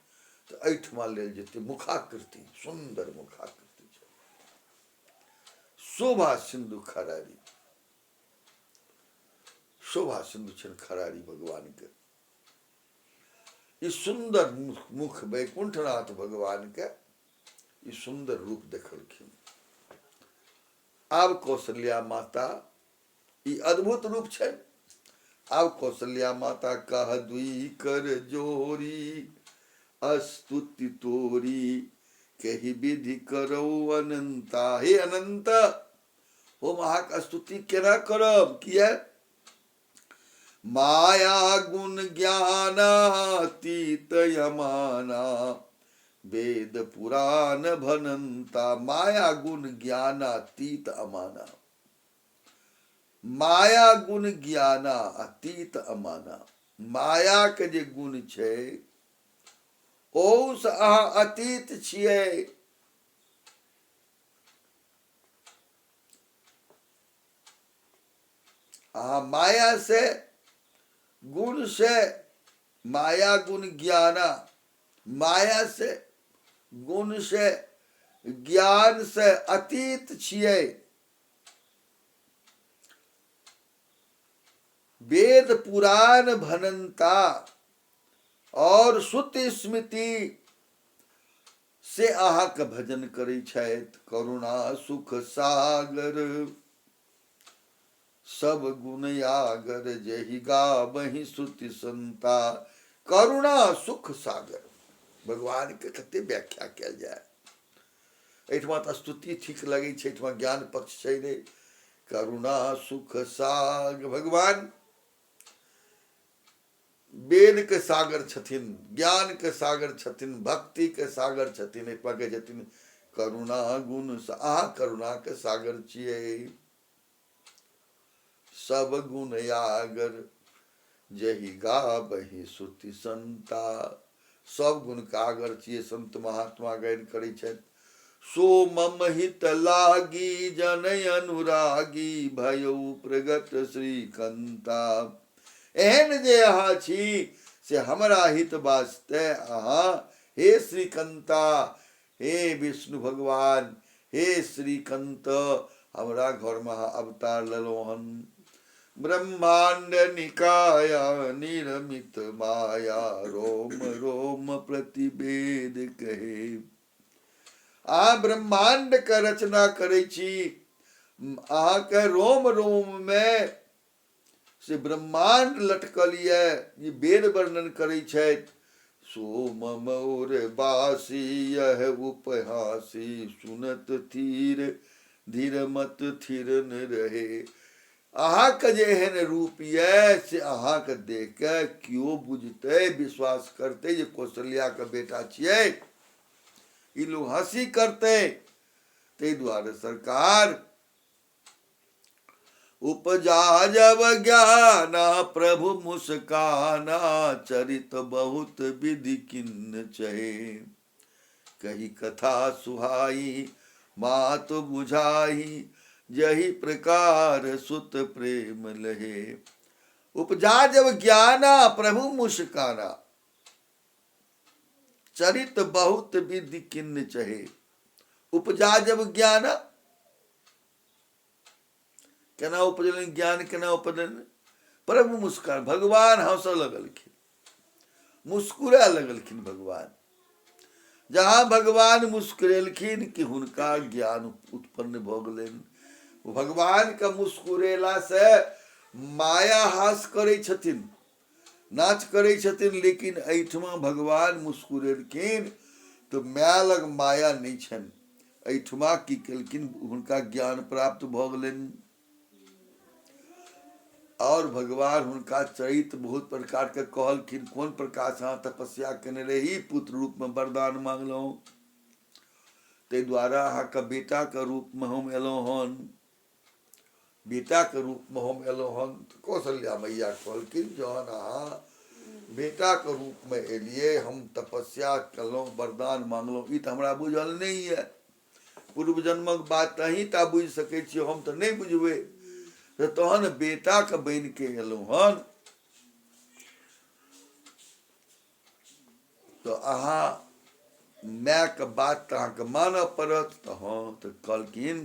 तऽ एहिठमा लेल जेतै मुखाकृति, सुंदर मुखाकृति छै। शोभा सिंधु खरारी, शोभा सिंधु छनि खरारी भगवान के। ई सुंदर मुख वैकुंठनाथ भगवान के ई सुंदर रूप देखलखिन। आब कौशल्या माता, ई अद्भुत रूप छनि। आब कौशल्या माता कह दुई कर जोरी, अस्तुति तोरी कही विधि करो अनंता। हे अनंत, हम अहाँक स्तुति केना करब? किया? माया गुण ज्ञानातीत यमाना, वेद पुराण भनंता। माया गुण ज्ञानातीत अमाना, माया गुण ज्ञाना अतीत अमाना। माया के जे गुण छै ओसँ अहाँ अतीत छियै। अहाँ माया से, गुण से, माया गुण ज्ञाना, माया से, गुण से, ज्ञान से अतीत छियै। वेद पुराण भनंता, और श्रुति स्मृति से अहाँके भजन करै छथि। करुणा सुख सागर, सब गुण यागर, जहि गावहि श्रुति संता। करुणा सुख सागर, भगवान के कते व्याख्या कयल जाय। एहिठमा तऽ स्तुति ठीक लगै छै, एहिठमा ज्ञान पक्ष छै रे। करुणा सुख सागर, भगवान वेद के सागर छथिन, ज्ञान के सागर छथिन, भक्ति के सागर छथिन। एहिठमा कहै छथिन करुणा गुण, अहाँ करुणा के सागर छियै। सब गुण यागर, जहि गावहि श्रुति संता। सब गुण का आगर छियै, संत महात्मा गायन करै छथि। सो मम हित लागी, जनय अनुरागी, भयो प्रगट श्रीकंता। एहन जे अहाँ छी से हमरा हित वास्ते अहाँ, हे श्रीकंता, हे विष्णु भगवान, हे श्रीकंत, हमरा घर में अवतार लेलहुँ हन। ब्रह्मांड निकाया निर्मित माया, रोम रोम प्रतिवेद कहे। आ ब्रह्मांड के रचना करै छी, अहाँके रोम रोम में से ब्रह्मांड लटकल ये, ई वेद वर्णन करै छथि। सो ममोर बासी यह उपहासी, सुनत थीर धीर मत थिर न रहे। अहाँके जे एहन रूप ये से अहाँके देख के कियो बुझतै, विश्वास करतै जे कौशल्या के बेटा छियै, ई लोग हंसी करतै। ताहि दुआरे सरकार उपजा जब ज्ञाना, प्रभु मुस्काना, चरित बहुत विधि किन्न चहे। कही कथा सुहाई, मात बुझाई, जही प्रकार सुत प्रेम लहे। उपजा जब ज्ञाना, प्रभु मुस्काना, चरित बहुत विधि किन्न चहे, उपजा जब ज्ञान। केना उपजलन ज्ञान, केना उपजलन? प्रभु मुस्कान, भगवान हंस लगलखिन, मुस्कुरा लगलखिन भगवान। जहाँ भगवान मुस्कुरेलखिन कि हुनका ज्ञान उत्पन्न भ गेलनि। भगवान के मुस्कुरेला से माया हास करै छथिन, नाच करै छथिन, लेकिन एहिठमा भगवान मुस्कुरेलखिन तो माय लग माया नहीं छनि। एहिठमा की केलखिन, हुनका ज्ञान प्राप्त भ गेलनि। और भगवान हुनका चरित्र बहुत प्रकार के कहलखिन, कोन प्रकार से अहाँ तपस्या केने रही, पुत्र रूप में वरदान मांगलहुँ, ताहि द्वारा अहाँके बेटा के रूप में हम एलहुँ हन, बेटा के रूप में हम एलहुँ हन। कौशल्या मैया कहलखिन, जहन अहाँ बेटा के रूप में एलिए, हम तपस्या कलहुँ, वरदान मांगलहुँ, ई तऽ हमरा बुझल नहीं है। पूर्व जन्मक बात अहीं टा बुझि सकै छियै, हम तऽ नहीं बुझबै। तहन बेटा के बनि के एलहुँ हन, तो अहाँ माय के बात तऽ अहाँके मानऽ पड़त। तऽ हाँ, तऽ कहलखिन,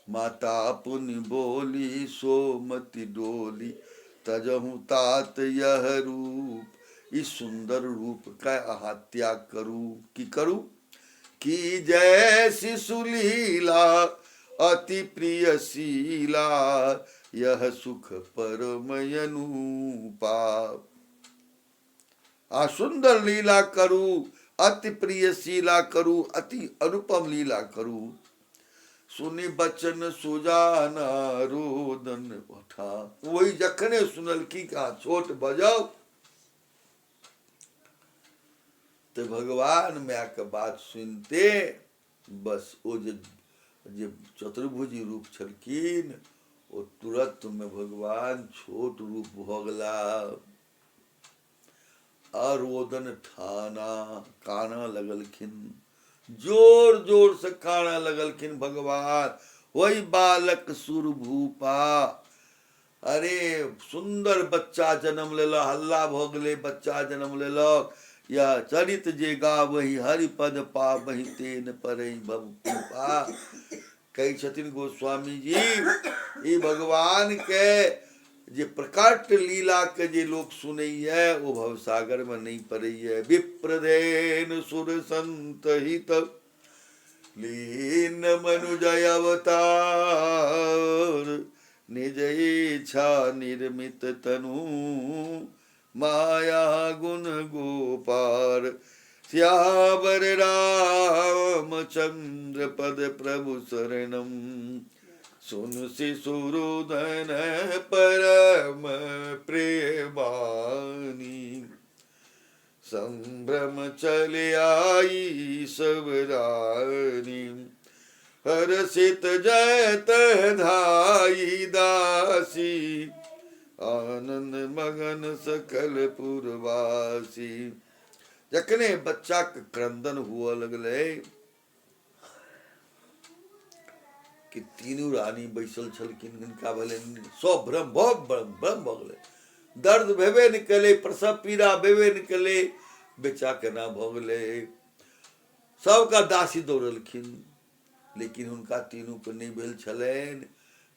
माता पुनि बोली सोमति डोली, तजहु तात यह रूप। इस सुंदर रूप का अहाँ त्याग करू। की करू? कि जैसी सुलीला अति प्रिय शीला, यह सुख परमयनुपा। आ सुंदर लीला करू, अति प्रिय शीला करू, अति अनुपम लीला करू। सुनि बचन सुजाना रोदन उठा। वही जखने सुनल की कहा छोट बजाओ, तो भगवान माय के बात सुनते बस ओ जे चतुर्भुजी रूप छलखिन, ओ तुरंत में भगवान छोट रूप भ गेला। रोदन ठाना, काना लगलखिन, जोर जोर से काना लगलखिन भगवान। वही बालक सुर भूपा। अरे सुंदर बच्चा जन्म लेलक, हल्ला भ गेलै, बच्चा जन्म लेलक। या चरित जे गावहि हरिपद पावहि, तेन परहि भव कृपा। कहै छथिन गोस्वामी जी, ई भगवान के जे प्रकट लीला के जे लोग सुनैया, ओ भवसागर में नहीं पड़ैया। विप्रधेन सुर संत हित, लीन मनुजय अवतार। निज इच्छा निर्मित तनु, माया गुण गोपार। श्यावर रामचंद्र पद प्रभु शरणम, सुन शिशुरुदन परम प्रेमानी। संभ्रम चले आई सब रानी, हर्षित जयत धाई दासी। आनंद मगन सकल पुरवासी। जखने बच्चा के क्रंदन हुआ लगले कि तीनू रानी बैसल छलखिन, हिनका भेलनि सब भ्रम भ गेलै। दर्द भेबे न केलै, प्रसव पीड़ा भेबे न केलै, बेचा केना भ गेलै। सबका दासी दौड़लखिन, लेकिन हुनका तीनू के नहीं भेल छलनि।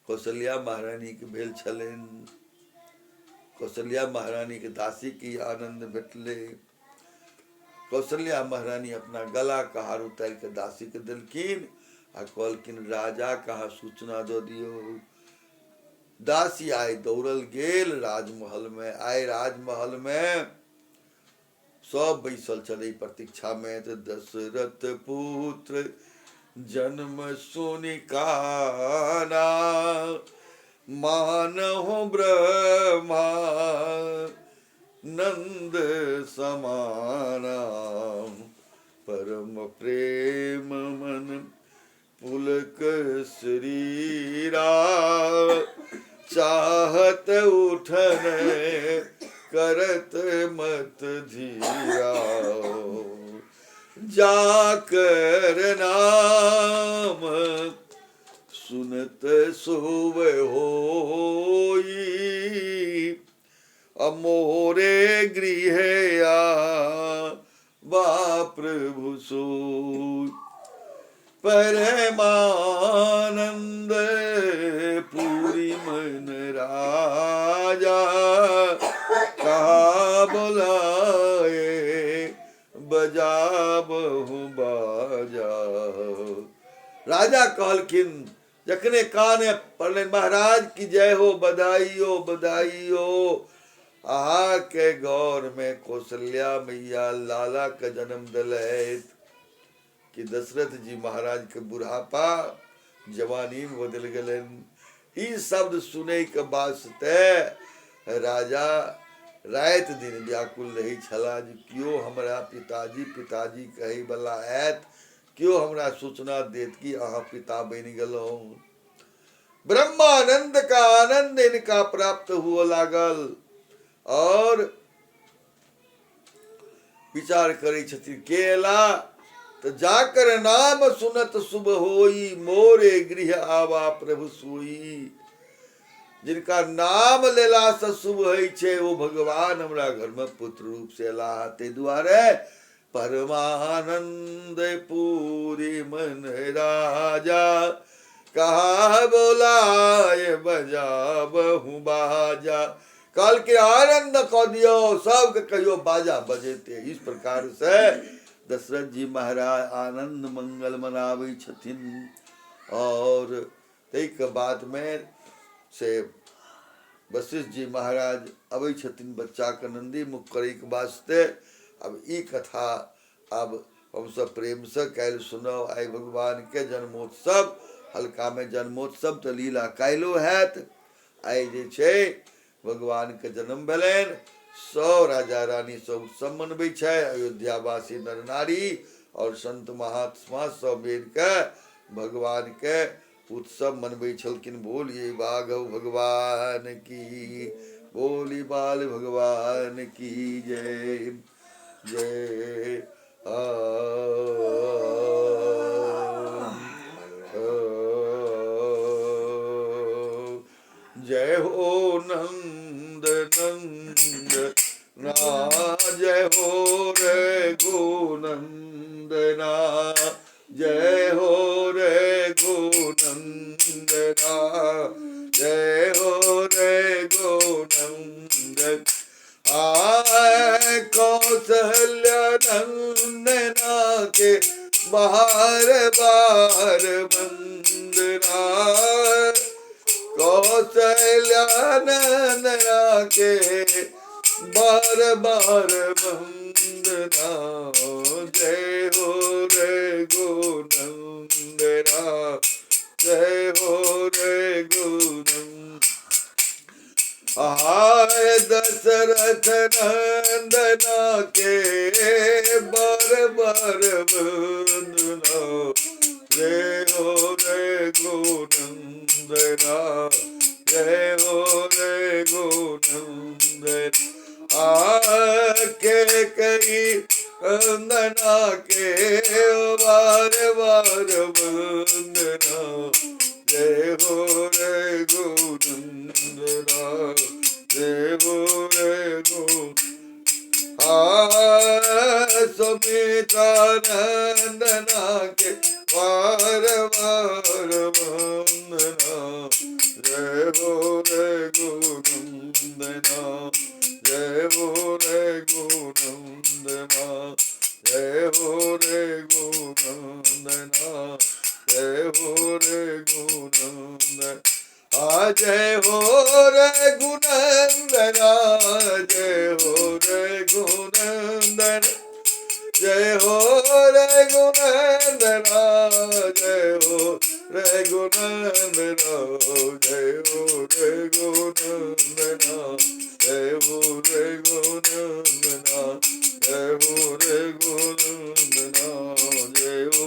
कौशल्या महारानी के भेल छलनि। कौशल्या महारानी के दासी की आनंद भेटले। कौशल्या महारानी अपना गला का हार उतार के दासी के देलखिन आ कहलखिन, राजा कहाँ सूचना दो दियो। दासी आय दौड़ल गेल राजमहल में। आय राजमहल में सब बैसल चले प्रतीक्षा में। तो दशरथ पुत्र जन्म सुनि काना, मानहु ब्रह्मा नंद समाना। परम प्रेम मन पुलक शरीरा, चाहत उठन करत मत धीरा। जाकर नाम सुनत सोवे होई, अमोरे गृह बा प्रभु सोई। परमानंद पूरी मन राजा, कहा बुलाए बजा बहु बाजा। राजा कहलखिन जखने काने पड़ले महाराज की जय हो, बधाई हो, बधाई हो। आहा के गौर में कौशल्या मैया लाला का जन्म दिलैत कि दशरथ जी महाराज के बुढ़ापा जवानी में बदल गलन। ई शब्द सुने के वास्ते राजा रात दिन व्याकुल रही छला जे क्यों हमरा पिताजी पिताजी कहे वाला हैत, क्यों हमरा सूचना देत कि अहाँ पिता बन गेलहुं। ब्रह्मानंद का आनंद इनका प्राप्त हुआ लागल और विचार करे छथिन केला तो जाकर नाम सुनत शुभ होई, मोरे गृह आवा प्रभु सोई। जिनका नाम लेला से शुभ है छे वो भगवान हमरा घर में पुत्र रूप से अला। ते दुआरे परमानंद पूरी मन राजा, कहा बोलाए बजा बहु बाजा। काल के आनंद कह दियो, सबके कहियो बाजा बजेते। इस प्रकार से दशरथ जी महाराज आनंद मंगल मनावे छथिन। और तैके बाद में से वशिष्ठ जी महाराज अबै छथिन बच्चा के नंदी मुख करे के वास्ते। अब ई कथा अब हम सब प्रेम से काल्हि सुनब। आइ भगवान के जन्मोत्सव, हल्का में जन्मोत्सव तो लीला काल्हिओ हैत। आइ जे छै भगवान के जन्म भेलनि, सब राजा रानी सब उत्सव मनबै छै। अयोध्यावासी नर नारी और संत महात्मा सब मिल के भगवान के उत्सव मनबै छलखिन। बोलिए बाघव भगवान की, बोली बाल भगवान की जय जय। जय हो नंद नंद ना, जय हो रे गोनंदना, जय हो रे गोनंदना, जय हो रे गोनंदन। आए कौशल्या नंदना के बार बार वंदना, कौशल्या नंदना के बार बार वंदना। जय हो रे गोनंदना, जय हो रे गोनंदना। आए दशरथ नंदना के बार बार वंदना। जय हो रे गोनंदना, जय हो रे गोनंदन। आके कई वंदना के बार बार वंदना। जय हो रे गोनंदना, जय हो रे गो। सुमित्रा नंदना के बार बार वंदना। जय हो रे गोनंदना, जय हो रे गोनंदना, जय हो रे गोनंदना, जय हो रे गोनंदन। जय हो रे गुनंदना, जय हो रे गुनंदन, जय हो रे गुनंदना, जय हो रे गुनंदना, जय हो रे गुनंदना, जय हो रे गुनंदना, जय हो रे गुनंदना, जय हो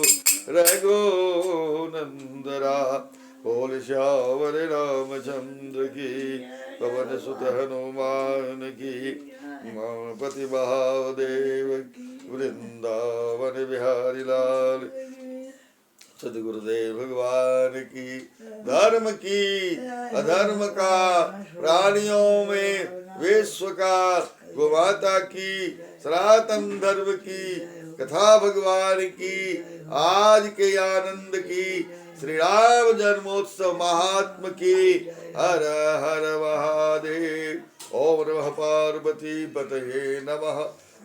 रे गुनंदना। बोल श्यावर रामचंद्र की, पवन सुत हनुमान की, उमापति महादेव वृंदावन बिहारी लाल सदगुरुदेव भगवान की। धर्म की अधर्म का प्राणियों में विश्वकार गोमाता की सनातन धर्म की कथा भगवान की आज के आनंद की श्री राम जन्मोत्सव महात्म की हर हर महादेव। ओम नमः पार्वती पतये नमः।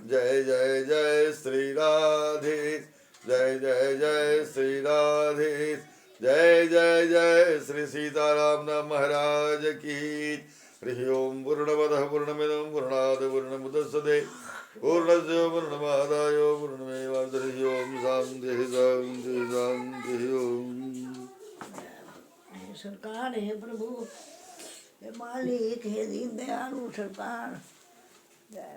जय जय जय श्री राधे, जय जय जय श्री राधे, जय जय जय श्री सीताराम महाराज की। हरि ओम पूर्णमदः पूर्णमिदं पूर्णात् पूर्णमुदच्यते पूर्णस्य पूर्णमादाय पूर्णमेवावशिष्यते। हरि ओम शांति शांति शांति ओम। सरकार है प्रभु, हे मालिक, हे दीन दयालु सरकार।